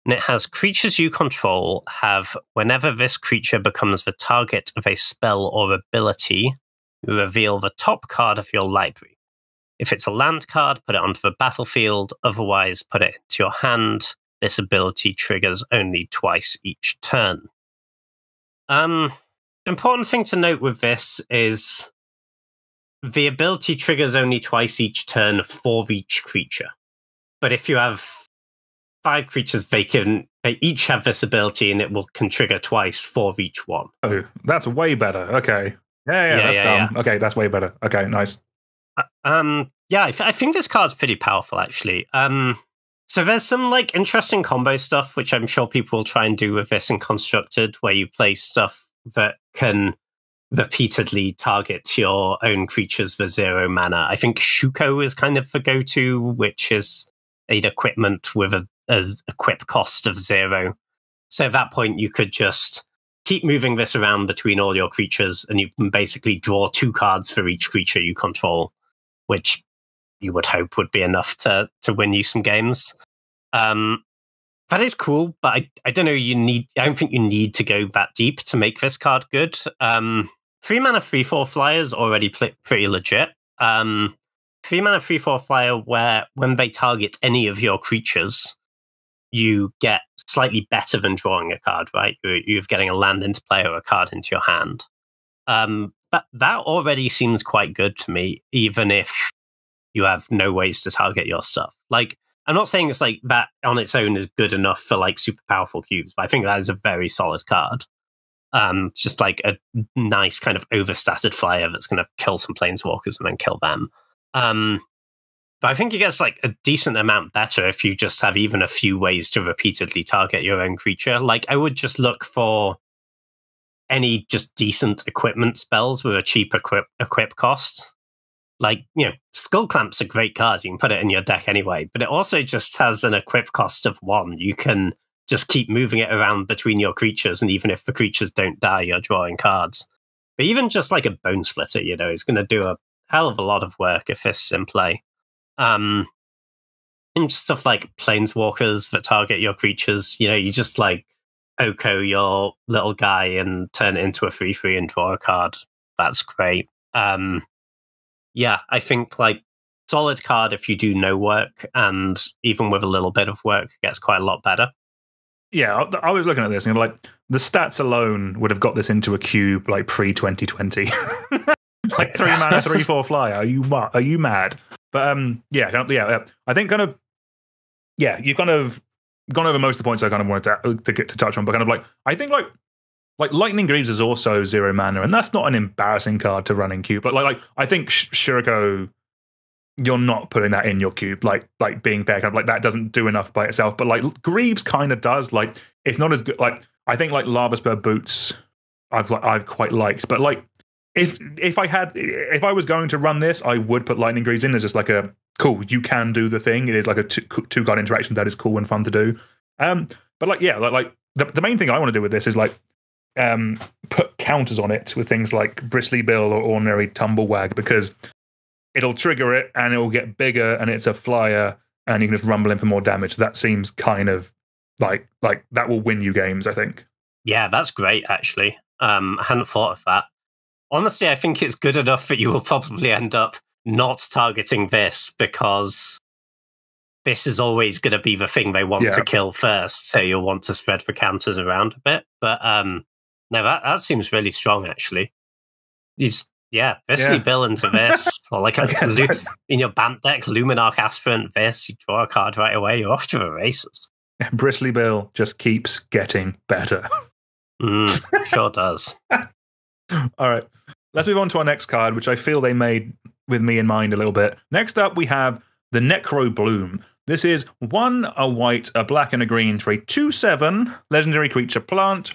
And it has creatures you control have, whenever this creature becomes the target of a spell or ability, you reveal the top card of your library. If it's a land card, put it onto the battlefield. Otherwise, put it into your hand. This ability triggers only twice each turn. The important thing to note with this is the ability triggers only twice each turn for each creature. But if you have 5 creatures, they each have this ability, and it can trigger twice for each one. Oh, that's way better. Okay. Yeah, that's dumb. Yeah. Okay, that's way better. Okay, nice. I think this card's pretty powerful, actually. So there's some like interesting combo stuff, which I'm sure people will try and do with this in Constructed, where you play stuff that can repeatedly target your own creatures for 0 mana. I think Shuko is kind of the go-to, which is an equipment with a equip cost of 0. So at that point, you could just keep moving this around between all your creatures, and you can basically draw 2 cards for each creature you control, which you would hope would be enough to win you some games. That is cool, but I don't know. I don't think you need to go that deep to make this card good. 3 mana 3/4 flyer is already pretty legit. 3 mana 3/4 flyer, where when they target any of your creatures, you get slightly better than drawing a card, right? You're getting a land into play or a card into your hand. But that already seems quite good to me, even if you have no ways to target your stuff. Like, I'm not saying it's like that on its own is good enough for like super powerful cubes, but I think that is a very solid card. It's just like a nice kind of overstated flyer that's going to kill some planeswalkers and then kill them. But I think it gets like a decent amount better if you just have even a few ways to repeatedly target your own creature. Like, I would just look for any just decent equipment spells with a cheap equip cost. Like, Skull Clamp's a great card. You can put it in your deck anyway, but it also just has an equip cost of 1. You can just keep moving it around between your creatures, and even if the creatures don't die, you're drawing cards. But even just like a Bone Splitter, is going to do a hell of a lot of work if it's in play. And just stuff like Planeswalkers that target your creatures, you just like Oko your little guy and turn it into a 3/3 and draw a card. That's great. I think like solid card if you do no work, and even with a little bit of work, it gets quite a lot better. Yeah, I was looking at this and like the stats alone would have got this into a cube like pre-2020. Like 3 mana 3/4 flyer. Are you mad? But I think you've kind of gone over most of the points I kind of wanted to get to touch on. But kind of like I think like Lightning Greaves is also 0 mana, and that's not an embarrassing card to run in cube. But like I think Shuriko, you're not putting that in your cube. Like being fair, kind of like that doesn't do enough by itself. But like Greaves kind of does. Like it's not as good. Like I think like Lava Spur Boots, I've quite liked. But like if I was going to run this, I would put Lightning Greaves in as just like a cool. You can do the thing. It is like a 2 card interaction that is cool and fun to do. But like the main thing I want to do with this is like put counters on it with things like Bristly Bill or Ordinary Tumblewag, because it'll trigger it and it will get bigger, and it's a flyer, and you can just rumble in for more damage. That seems kind of like that will win you games, I think. Yeah, that's great, actually. I hadn't thought of that. Honestly, I think it's good enough that you will probably end up not targeting this, because this is always going to be the thing they want to kill first, so you'll want to spread the counters around a bit. But no, that seems really strong, actually. Bristly Bill into this, or like in your Bant deck, Luminarch Aspirant this, you draw a card right away, you're off to the races. Bristly Bill just keeps getting better. Sure does. All right, let's move on to our next card, which I feel they made with me in mind a little bit. Next up, we have the Necro Bloom. This is 1, a white, a black, and a green for a 2/7 legendary creature plant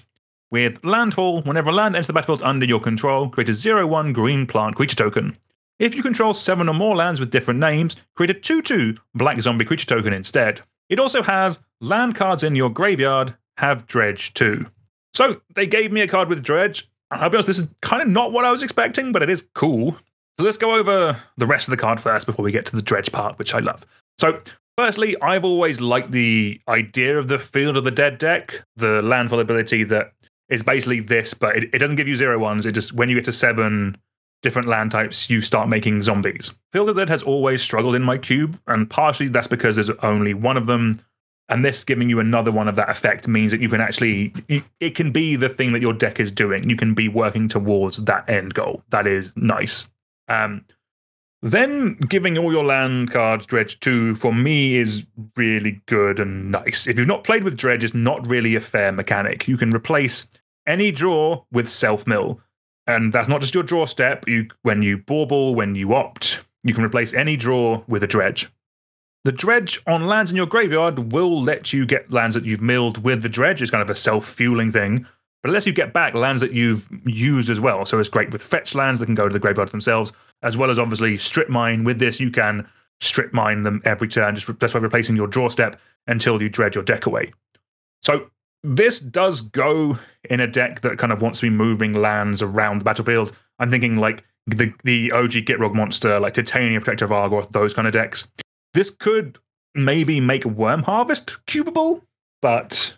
with landfall. Whenever land enters the battlefield under your control, create a 0/1 green plant creature token. If you control 7 or more lands with different names, create a 2/2 black zombie creature token instead. It also has land cards in your graveyard have Dredge too. So they gave me a card with Dredge. I'll be honest, this is kind of not what I was expecting, but it is cool. So let's go over the rest of the card first before we get to the Dredge part, which I love. So Firstly, I've always liked the idea of the Field of the Dead deck, the landfall ability that is basically this, but it doesn't give you 0/1s. It just, when you get to 7 different land types, you start making zombies. Field of the Dead has always struggled in my cube, and partially that's because there's only one of them. And this giving you another one of that effect means that you can actually, it can be the thing that your deck is doing. You can be working towards that end goal. That is nice. Then giving all your land cards Dredge 2, for me, is really good and nice. If you've not played with Dredge, it's not really a fair mechanic. You can replace any draw with self-mill. And that's not just your draw step. When you bauble, when you opt, you can replace any draw with a Dredge. The Dredge on lands in your graveyard will let you get lands that you've milled with the Dredge. It's kind of a self-fueling thing. But unless you get back lands that you've used as well. So it's great with fetch lands that can go to the graveyard themselves, as well as obviously strip mine. With this, you can strip mine them every turn, just by replacing your draw step until you dredge your deck away. So this does go in a deck that kind of wants to be moving lands around the battlefield. I'm thinking like the OG Gitrog monster, like Titania, Protector of Argoth, those kind of decks. This could maybe make Worm Harvest cubable, but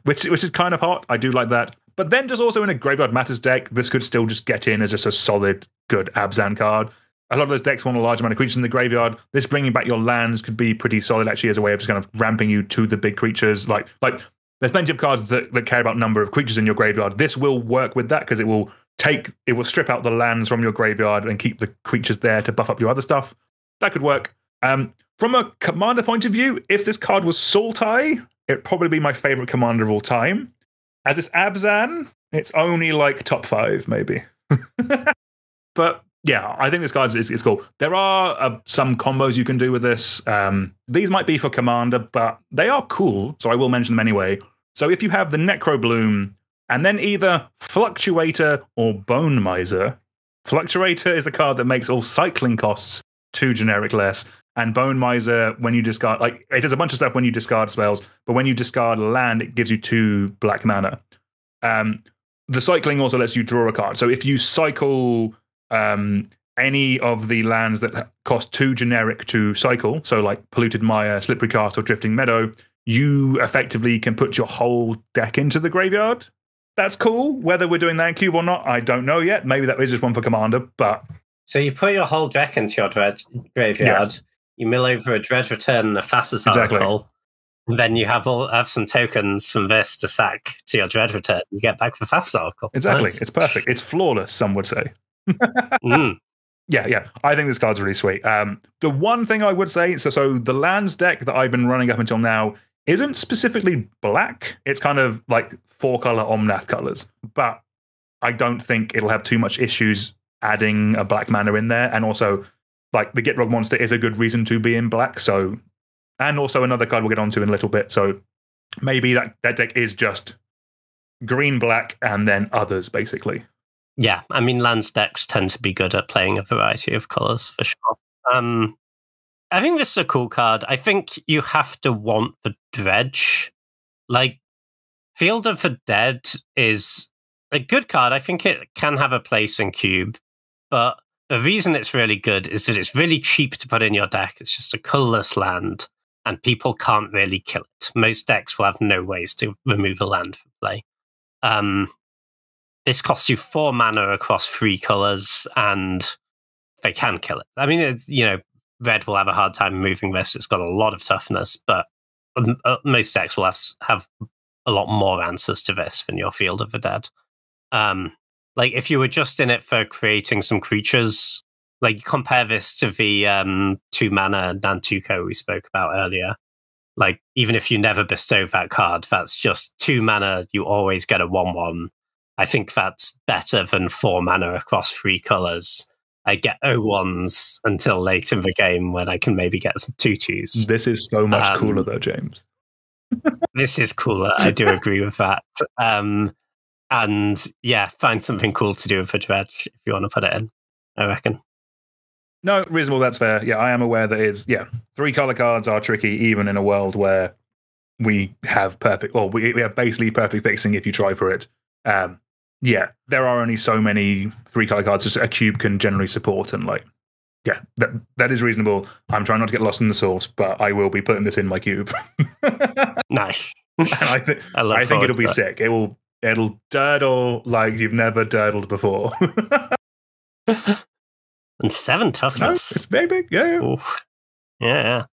which is kind of hot. I do like that. But then just also in a Graveyard Matters deck, this could still just get in as just a solid, good Abzan card. A lot of those decks want a large amount of creatures in the graveyard. This bringing back your lands could be pretty solid, actually, as a way of just kind of ramping you to the big creatures. Like there's plenty of cards that care about number of creatures in your graveyard. This will work with that because it will strip out the lands from your graveyard and keep the creatures there to buff up your other stuff. That could work. From a commander point of view, if this card was Sultai, it'd probably be my favorite commander of all time. As it's Abzan, it's only like top 5, maybe. But yeah, I think this card is cool. There are some combos you can do with this. These might be for commander, but they are cool, so I will mention them anyway. So if you have the Necro Bloom, and then either Fluctuator or Bone Miser. Fluctuator is a card that makes all cycling costs 2 generic less. And Bone Miser, when you discard, like, it does a bunch of stuff when you discard spells, but when you discard land, it gives you 2 black mana. The cycling also lets you draw a card. So if you cycle any of the lands that cost 2 generic to cycle, so like Polluted Mire, Slippery Cast, or Drifting Meadow, you effectively can put your whole deck into the graveyard. That's cool. Whether we're doing that in cube or not, I don't know yet. Maybe that is just one for commander, but... So you put your whole deck into your graveyard. Yes. You mill over a Dredge Return and a Fastest Oracle, and then you have some tokens from this to sack to your Dredge Return. You get back for Fastest Oracle. Exactly. Nice. It's perfect. It's flawless, some would say. Yeah. I think this card's really sweet. The one thing I would say, so the lands deck that I've been running up until now isn't specifically black. It's kind of like 4-color Omnath colors, but I don't think it'll have too much issues adding a black mana in there. And also, like, the Gitrog monster is a good reason to be in black. So, and also another card we'll get onto in a little bit. So maybe that deck is just green, black, and then others, basically. Yeah, I mean, lands decks tend to be good at playing a variety of colors, for sure. I think this is a cool card. I think you have to want the Dredge. Like, Field of the Dead is a good card. I think it can have a place in cube, but the reason it's really good is that it's really cheap to put in your deck. It's just a colorless land, and people can't really kill it. Most decks will have no ways to remove a land from play. This costs you 4 mana across 3 colors, and they can kill it. I mean, red will have a hard time removing this. It's got a lot of toughness, but most decks will have a lot more answers to this than your Field of the Dead. Like, if you were just in it for creating some creatures, like, compare this to the 2-mana Nantuko we spoke about earlier. Like, even if you never bestow that card, that's just 2 mana, you always get a 1/1. I think that's better than 4 mana across 3 colors. I get 0/1s until late in the game when I can maybe get some 2/2s. This is so much cooler, though, James. This is cooler. I do agree with that. And yeah, find something cool to do with a Dredge if you want to put it in, I reckon. No, reasonable, that's fair. Yeah, I am aware that 3-color cards are tricky, even in a world where we have we have basically perfect fixing if you try for it. Yeah, there are only so many 3-color cards a cube can generally support, and like yeah, that is reasonable. I'm trying not to get lost in the sauce, but I will be putting this in my cube. Nice. And I think it'll be sick. It'll durdle like you've never durdled before. And 7 toughness. No, it's very big. Yeah. Yeah.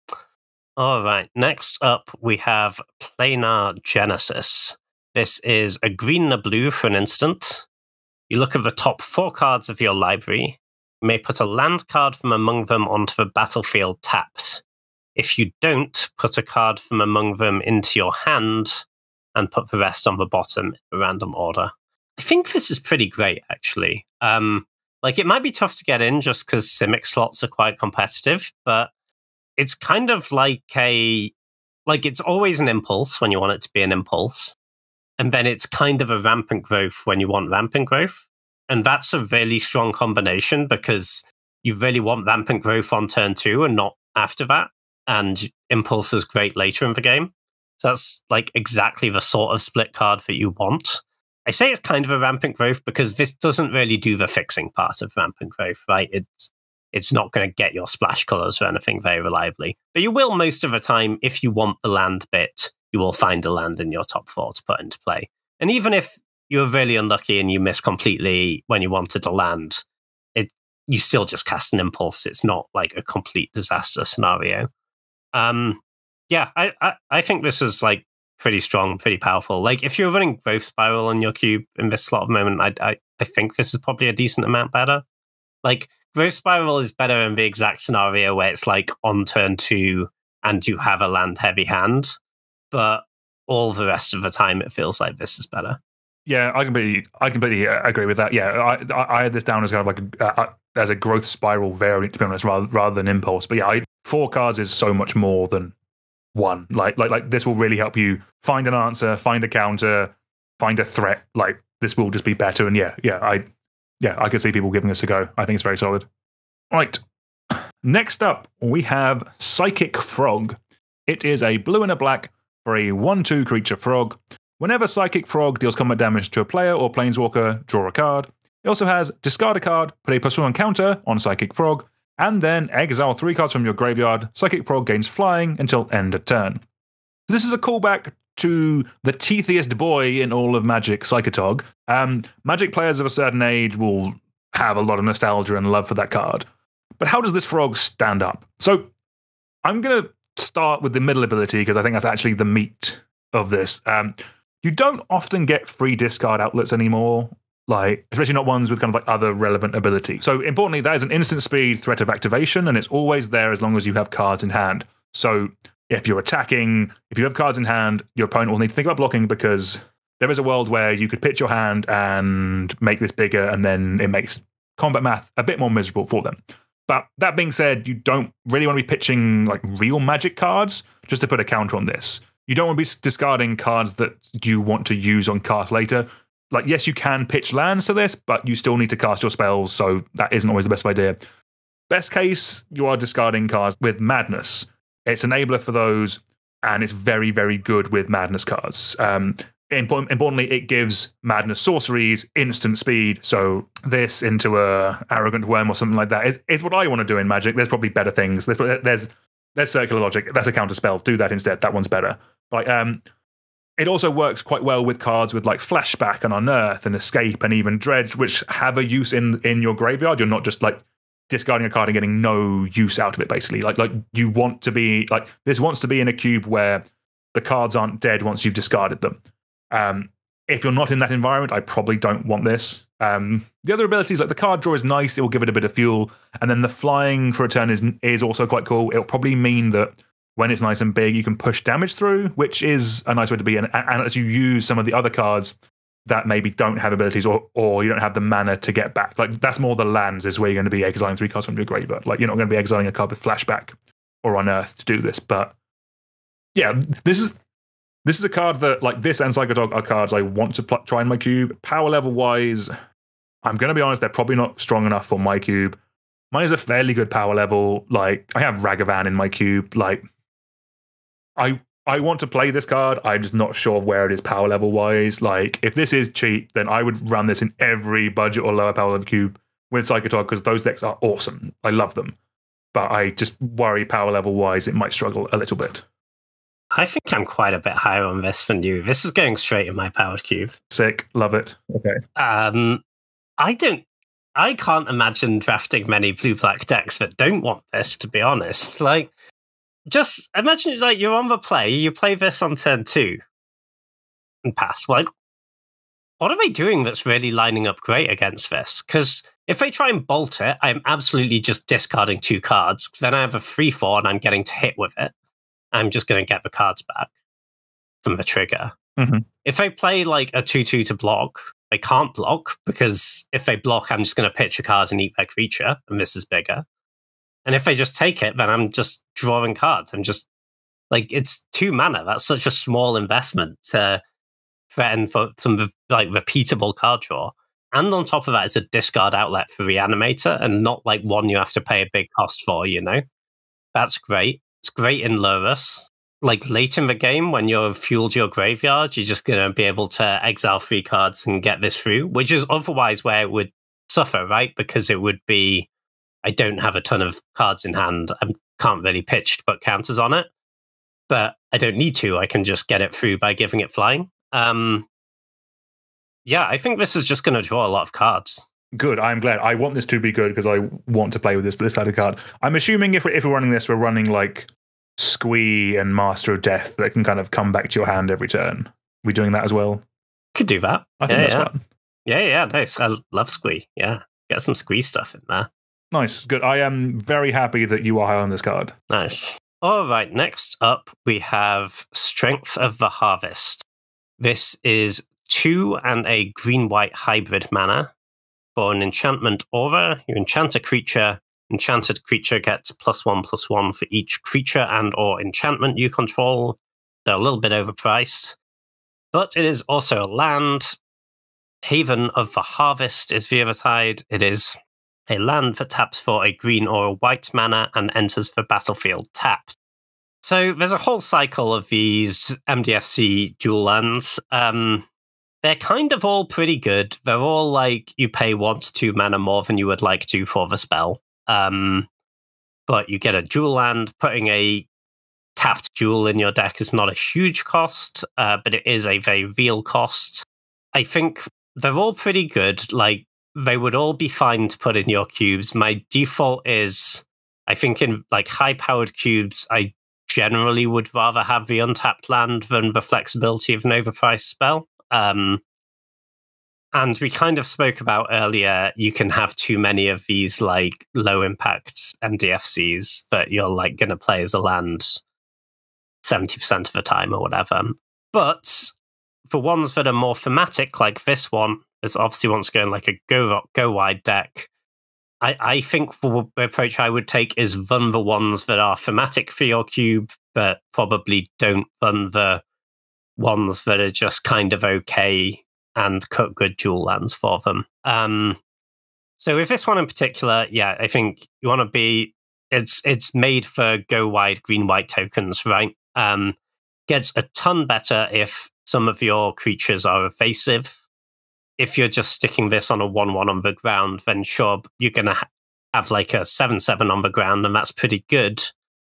All right. Next up, we have Planar Genesis. This is a green and a blue for an instant. You look at the top 4 cards of your library. You may put a land card from among them onto the battlefield tapped. If you don't, put a card from among them into your hand and put the rest on the bottom in a random order. I think this is pretty great, actually. Like, it might be tough to get in just because Simic slots are quite competitive, but it's kind of like it's always an impulse when you want it to be an impulse. And then it's kind of a rampant growth when you want rampant growth. And that's a really strong combination because you really want rampant growth on turn 2 and not after that. And impulse is great later in the game. So that's like exactly the sort of split card that you want. I say it's kind of a rampant growth because this doesn't really do the fixing part of rampant growth, right? It's not going to get your splash colors or anything very reliably. But you will most of the time, if you want the land bit, you will find a land in your top 4 to put into play. And even if you're really unlucky and you miss completely when you wanted a land, you still just cast an impulse. It's not like a complete disaster scenario. Yeah, I think this is like pretty strong, pretty powerful. Like if you're running Growth Spiral on your cube in this slot of moment, I think this is probably a decent amount better. Like Growth Spiral is better in the exact scenario where it's like on turn 2 and you have a land heavy hand, but all the rest of the time it feels like this is better. Yeah, I completely agree with that. Yeah, I had this down as kind of like as a Growth Spiral variant, to be honest, rather than impulse. But yeah, 4 cards is so much more than 1. Like this will really help you find an answer, find a counter, find a threat. Like this will just be better. And I could see people giving this a go. I think it's very solid. Right. Next up, we have Psychic Frog. It is a blue and a black for a 1/2 creature frog. Whenever Psychic Frog deals combat damage to a player or planeswalker, draw a card. It also has discard a card, put a +1 counter on Psychic Frog, and then exile 3 cards from your graveyard. Psychic Frog gains flying until end of turn. This is a callback to the teethiest boy in all of Magic, Psychotog. Magic players of a certain age will have a lot of nostalgia and love for that card. But how does this frog stand up? So I'm going to start with the middle ability because I think that's actually the meat of this. You don't often get free discard outlets anymore, like especially not ones with kind of like other relevant ability. So importantly, that is an instant speed threat of activation, and it's always there as long as you have cards in hand. So if you're attacking, if you have cards in hand, your opponent will need to think about blocking because there is a world where you could pitch your hand and make this bigger, and then it makes combat math a bit more miserable for them. But that being said, you don't really want to be pitching like real Magic cards just to put a counter on this. You don't want to be discarding cards that you want to use on cast later. Like, yes, you can pitch lands to this, but you still need to cast your spells, so that isn't always the best idea. Best case, you are discarding cards with Madness. It's enabler for those, and it's very, very good with Madness cards. Importantly, it gives Madness sorceries instant speed, so this into a Arrogant Worm or something like that is what I want to do in Magic. There's probably better things. There's Circular Logic. That's a counter spell. Do that instead. That one's better. Like, it also works quite well with cards with like Flashback and Unearth and Escape and even Dredge, which have a use in your graveyard. You're not just like discarding a card and getting no use out of it, basically. Like you want to be like this wants to be in a cube where the cards aren't dead once you've discarded them. If you're not in that environment, I probably don't want this. The other abilities, like the card draw is nice. It will give it a bit of fuel. And then the flying for a turn is also quite cool. It'll probably mean that when it's nice and big, you can push damage through, which is a nice way to be. And as you use some of the other cards that maybe don't have abilities or you don't have the mana to get back. Like that's more the lands is where you're going to be exiling 3 cards from your graveyard. Like you're not going to be exiling a card with Flashback or Unearth to do this. But yeah, this is a card that, like this and Psychotog are cards I want to try in my cube. Power level wise, I'm going to be honest, they're probably not strong enough for my cube. Mine is a fairly good power level. Like I have Ragavan in my cube. Like I want to play this card. I'm just not sure where it is power level wise. Like if this is cheap, then I would run this in every budget or lower power level cube with Psychotalk because those decks are awesome. I love them. But I just worry power level wise, it might struggle a little bit. I think I'm quite a bit higher on this than you. This is going straight in my powered cube. Sick. Love it. Okay. I can't imagine drafting many blue-black decks that don't want this, to be honest. Like, just imagine, like, you're on the play, you play this on turn 2 and pass. Like, what are they doing that's really lining up great against this? Because if they try and bolt it, I'm absolutely just discarding 2 cards. Then I have a 3/4 and I'm getting to hit with it. I'm just going to get the cards back from the trigger. Mm-hmm. If they play like a 2/2 to block, they can't block because if they block, I'm just going to pitch a card and eat their creature, and this is bigger. And if they just take it, then I'm just drawing cards. I'm just like, it's 2 mana. That's such a small investment to threaten for some like repeatable card draw. And on top of that, it's a discard outlet for Reanimator and not like one you have to pay a big cost for, you know? That's great. It's great in Lurrus. Like late in the game, when you've fueled your graveyard, you're just going to be able to exile 3 cards and get this through, which is otherwise where it would suffer, right? Because it would be, I don't have a ton of cards in hand. I can't really pitch to put counters on it, but I don't need to. I can just get it through by giving it flying. Yeah, I think this is just going to draw a lot of cards. Good. I'm glad. I want this to be good because I want to play with this type of card. I'm assuming if we're running this, we're running like Squee and Master of Death that can kind of come back to your hand every turn. Are we doing that as well? Could do that. I think that's fun. Yeah, nice. I love Squee. Yeah, get some Squee stuff in there. Nice. Good. I am very happy that you are high on this card. Nice. All right, next up we have Strength of the Harvest. This is 2 and a green-white hybrid mana. For an enchantment aura, you enchant a creature. Enchanted creature gets +1/+1 for each creature and or enchantment you control. They're a little bit overpriced. But it is also a land. Haven of the Harvest is the other side. It is a land that taps for a green or a white mana and enters the battlefield tapped. So there's a whole cycle of these MDFC dual lands. They're kind of all pretty good. They're all like you pay 1 to 2 mana more than you would like to for the spell. But you get a dual land. Putting a tapped dual in your deck is not a huge cost, but it is a very real cost. I think they're all pretty good. Like, they would all be fine to put in your cubes. My default is, I think in like high-powered cubes, I generally would rather have the untapped land than the flexibility of an overpriced spell. And we kind of spoke about earlier, you can have too many of these like low impact MDFCs that you're like going to play as a land 70% of the time or whatever. But for ones that are more thematic, like this one, this obviously wants to go in like a go wide deck. I think the approach I would take is run the ones that are thematic for your cube, but probably don't run the ones that are just kind of okay and cut good dual lands for them. So with this one in particular, yeah, I think you want to be, it's made for go wide green-white tokens, right? Gets a ton better if some of your creatures are evasive. If you're just sticking this on a 1/1 on the ground, then sure, you're going to have like a 7/7 on the ground, and that's pretty good,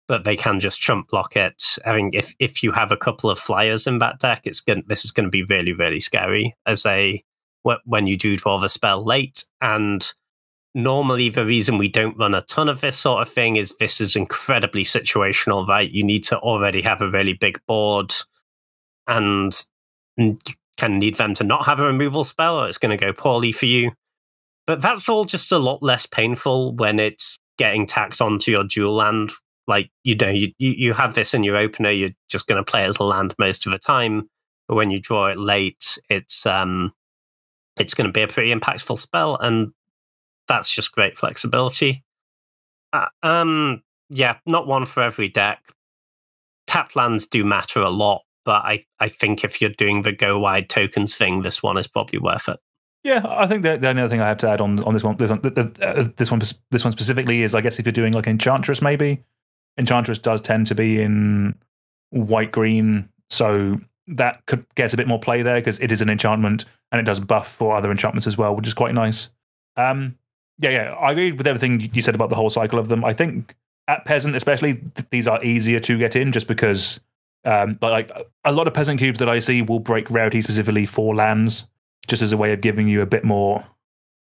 but they can just chump block it. I mean, if you have a couple of flyers in that deck, this is going to be really, really scary when you do draw the spell late. And normally the reason we don't run a ton of this sort of thing is this is incredibly situational, right? You need to already have a really big board, and you can need them to not have a removal spell, or it's going to go poorly for you. But that's all just a lot less painful when it's getting tacked onto your dual land. Like, you know, you have this in your opener, you're just going to play it as a land most of the time. But when you draw it late, it's going to be a pretty impactful spell, and that's just great flexibility. Yeah, not one for every deck. Tapped lands do matter a lot, but I think if you're doing the go wide tokens thing, this one is probably worth it. Yeah, I think the only other thing I have to add on this one specifically is, I guess, if you're doing like Enchantress, maybe. Enchantress does tend to be in white-green, so that gets a bit more play there because it is an enchantment and it does buff for other enchantments as well, which is quite nice. yeah, I agree with everything you said about the whole cycle of them. I think at Peasant, especially, these are easier to get in just because, like a lot of Peasant cubes that I see will break rarity specifically for lands, just as a way of giving you a bit more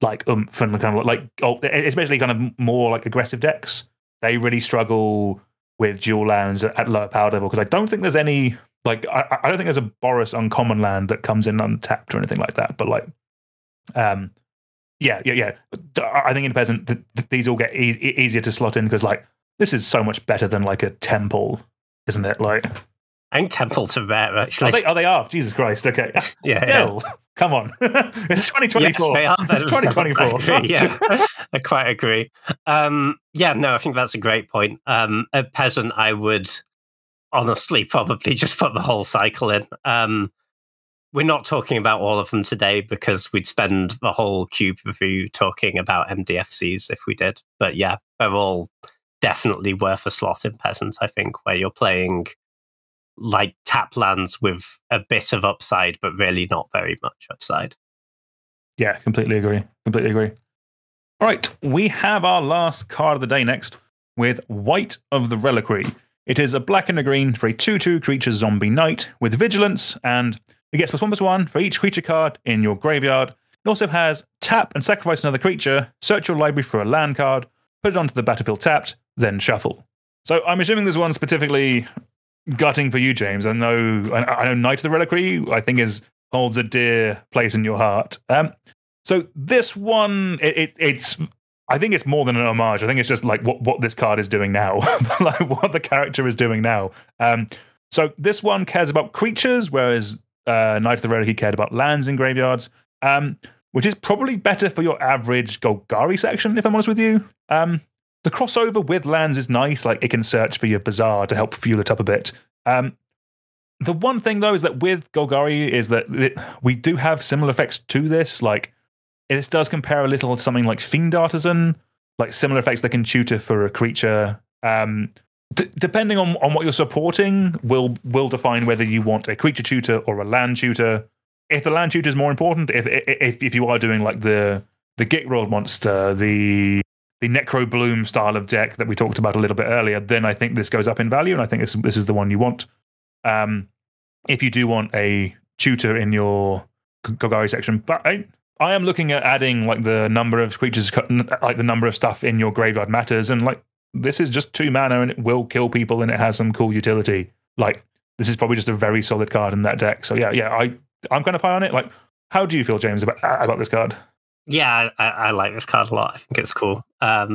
like oomph and kind of like, especially kind of more like aggressive decks. They really struggle with dual lands at lower power level because I don't think there's any like I don't think there's a Boris uncommon land that comes in untapped or anything like that. But like, yeah. I think in Peasant these all get easier to slot in because like this is so much better than like a Temple, isn't it? Like, I think Temples are rare actually. They are. Jesus Christ. Okay. Yeah. Come on. It's 2024. Yes, they are. It's 2024. Yeah, I quite agree. Yeah, no, I think that's a great point. At Peasant, I would honestly probably just put the whole cycle in. We're not talking about all of them today because we'd spend the whole cube review talking about MDFCs if we did. But yeah, they're all definitely worth a slot in Peasant, I think, where you're playing like tap lands with a bit of upside, but really not very much upside. Yeah, completely agree. All right, we have our last card of the day next with White of the Reliquary. It is a black and a green for a 2/2 creature zombie knight with vigilance, and it gets +1/+1 for each creature card in your graveyard. It also has tap and sacrifice another creature, search your library for a land card, put it onto the battlefield tapped, then shuffle. So I'm assuming there's one specifically gutting for you, James. I know Knight of the Reliquary, I think holds a dear place in your heart. So this one, it's I think it's more than an homage. I think it's just like what this card is doing now, like what the character is doing now. So this one cares about creatures, whereas Knight of the Reliquary cared about lands in graveyards, which is probably better for your average Golgari section, if I'm honest with you. The crossover with lands is nice, like it can search for your Bazaar to help fuel it up a bit. The one thing, though, is that with Golgari is that we do have similar effects to this. Like, it does compare a little to something like Fiend Artisan, like similar effects that can tutor for a creature. Depending on what you're supporting, will define whether you want a creature tutor or a land tutor. If the land tutor is more important, if you are doing like the Git Rolled monster, the Necro Bloom style of deck that we talked about a little bit earlier, then I think this goes up in value, and I think this is the one you want. If you do want a tutor in your Golgari section, but I am looking at adding like the number of creatures, like the number of stuff in your graveyard matters, and like this is just 2 mana and it will kill people and it has some cool utility. Like this is probably just a very solid card in that deck. So yeah, I'm kind of high on it. Like, how do you feel, James, about this card? Yeah, I like this card a lot. I think it's cool. I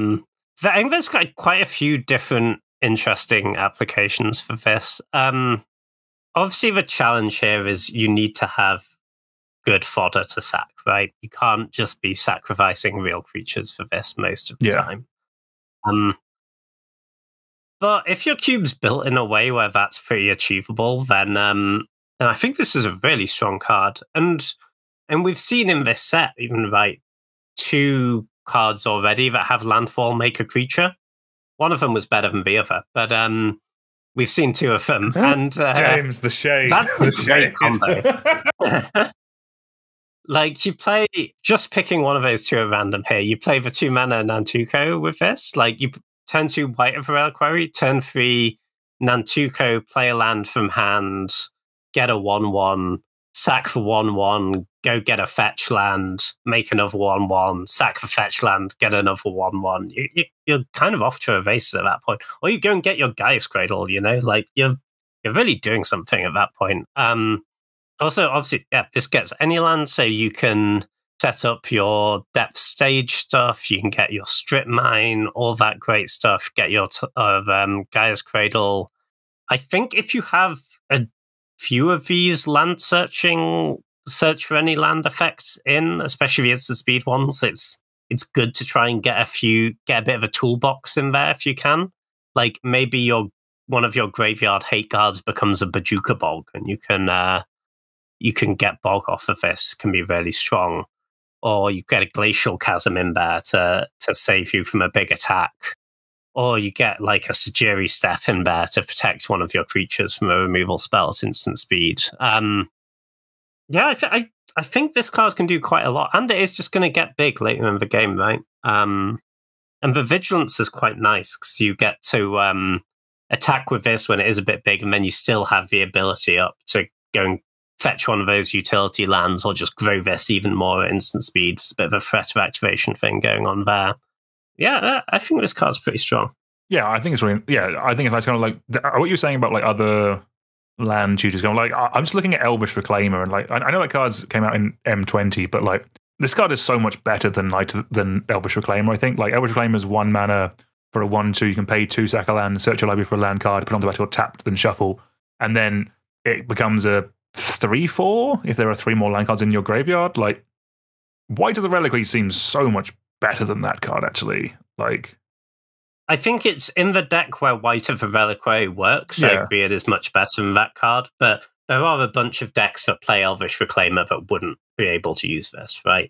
think there's quite a few different interesting applications for this. Obviously, the challenge here is you need to have good fodder to sack, right? You can't just be sacrificing real creatures for this most of the time. But if your cube's built in a way where that's pretty achievable, then I think this is a really strong card. And we've seen in this set, even 2 cards already that have landfall make a creature. One of them was better than the other, but we've seen 2 of them. And James, the shade. That's a great combo. Like, you play, just picking one of those 2 at random here, you play the 2 mana Nantuko with this. Like, you turn 2 White of the Reliquary, turn 3 Nantuko, play a land from hand, get a 1/1, sack for 1/1, go get a fetch land, make another 1/1, sack the fetch land, get another 1/1. You're kind of off to a race at that point. Or you go and get your Gaia's Cradle, you know? Like, you're really doing something at that point. Also, obviously, yeah, this gets any land, so you can set up your depth stage stuff, you can get your strip mine, all that great stuff, get your Gaia's Cradle. I think if you have a few of these land search for any land effects in, especially the instant speed ones, it's good to try and get a bit of a toolbox in there if you can. Like maybe one of your graveyard hate cards becomes a Bajuka Bog, and you can get Bog off of this, can be really strong. Or you get a Glacial Chasm in there to save you from a big attack. Or you get like a Sajiri Step in there to protect one of your creatures from a removal spell at instant speed. Yeah, I think this card can do quite a lot, and it is just going to get big later in the game, right? And the Vigilance is quite nice because you get to attack with this when it is a bit big, and then you still have the ability up to go and fetch one of those utility lands or just grow this even more at instant speed. It's a bit of a threat of activation thing going on there. Yeah, I think this card's pretty strong. Yeah, I think it's really. Yeah, I think it's nice. Kind of like what you're saying about like other land tutors. Kind of like I'm just looking at Elvish Reclaimer, and like I know that cards came out in M20, but like this card is so much better than Elvish Reclaimer. I think like Elvish Reclaimer is 1 mana for a 1/2. You can pay 2 sack a land, search your library for a land card, put it on the battlefield tapped, then shuffle, and then it becomes a 3/4 if there are 3 more land cards in your graveyard. Like White of the Reliquary seems so much better than that card actually. Like. I think it's in the deck where White of the Reliquary works. I agree it is much better than that card, but there are a bunch of decks that play Elvish Reclaimer that wouldn't be able to use this, right?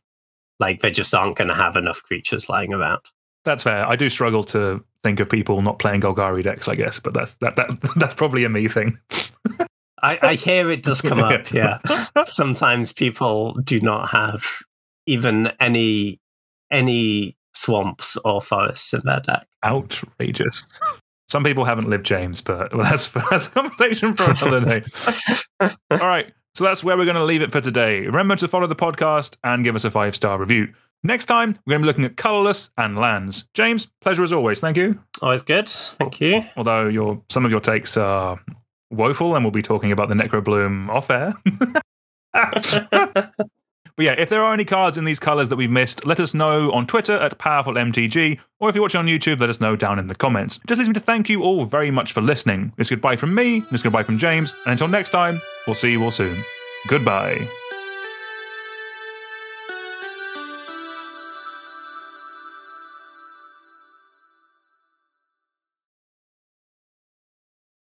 Like, they just aren't going to have enough creatures lying around. That's fair. I do struggle to think of people not playing Golgari decks, I guess, but that's probably a me thing. I hear it does come up, yeah. Sometimes people do not have even any swamps or forests in their deck. Outrageous. Some people haven't lived, James, but that's a conversation for another day. All right, so that's where we're going to leave it for today. Remember to follow the podcast and give us a 5-star review. Next time, we're going to be looking at colourless and lands. James, pleasure as always. Thank you. Always good. Thank you. Although some of your takes are woeful, and we'll be talking about the Necrobloom off air. But yeah, if there are any cards in these colours that we've missed, let us know on Twitter at PowerfulMTG, or if you're watching on YouTube, let us know down in the comments. Just leaves me to thank you all very much for listening. It's goodbye from me, it's goodbye from James, and until next time, we'll see you all soon. Goodbye.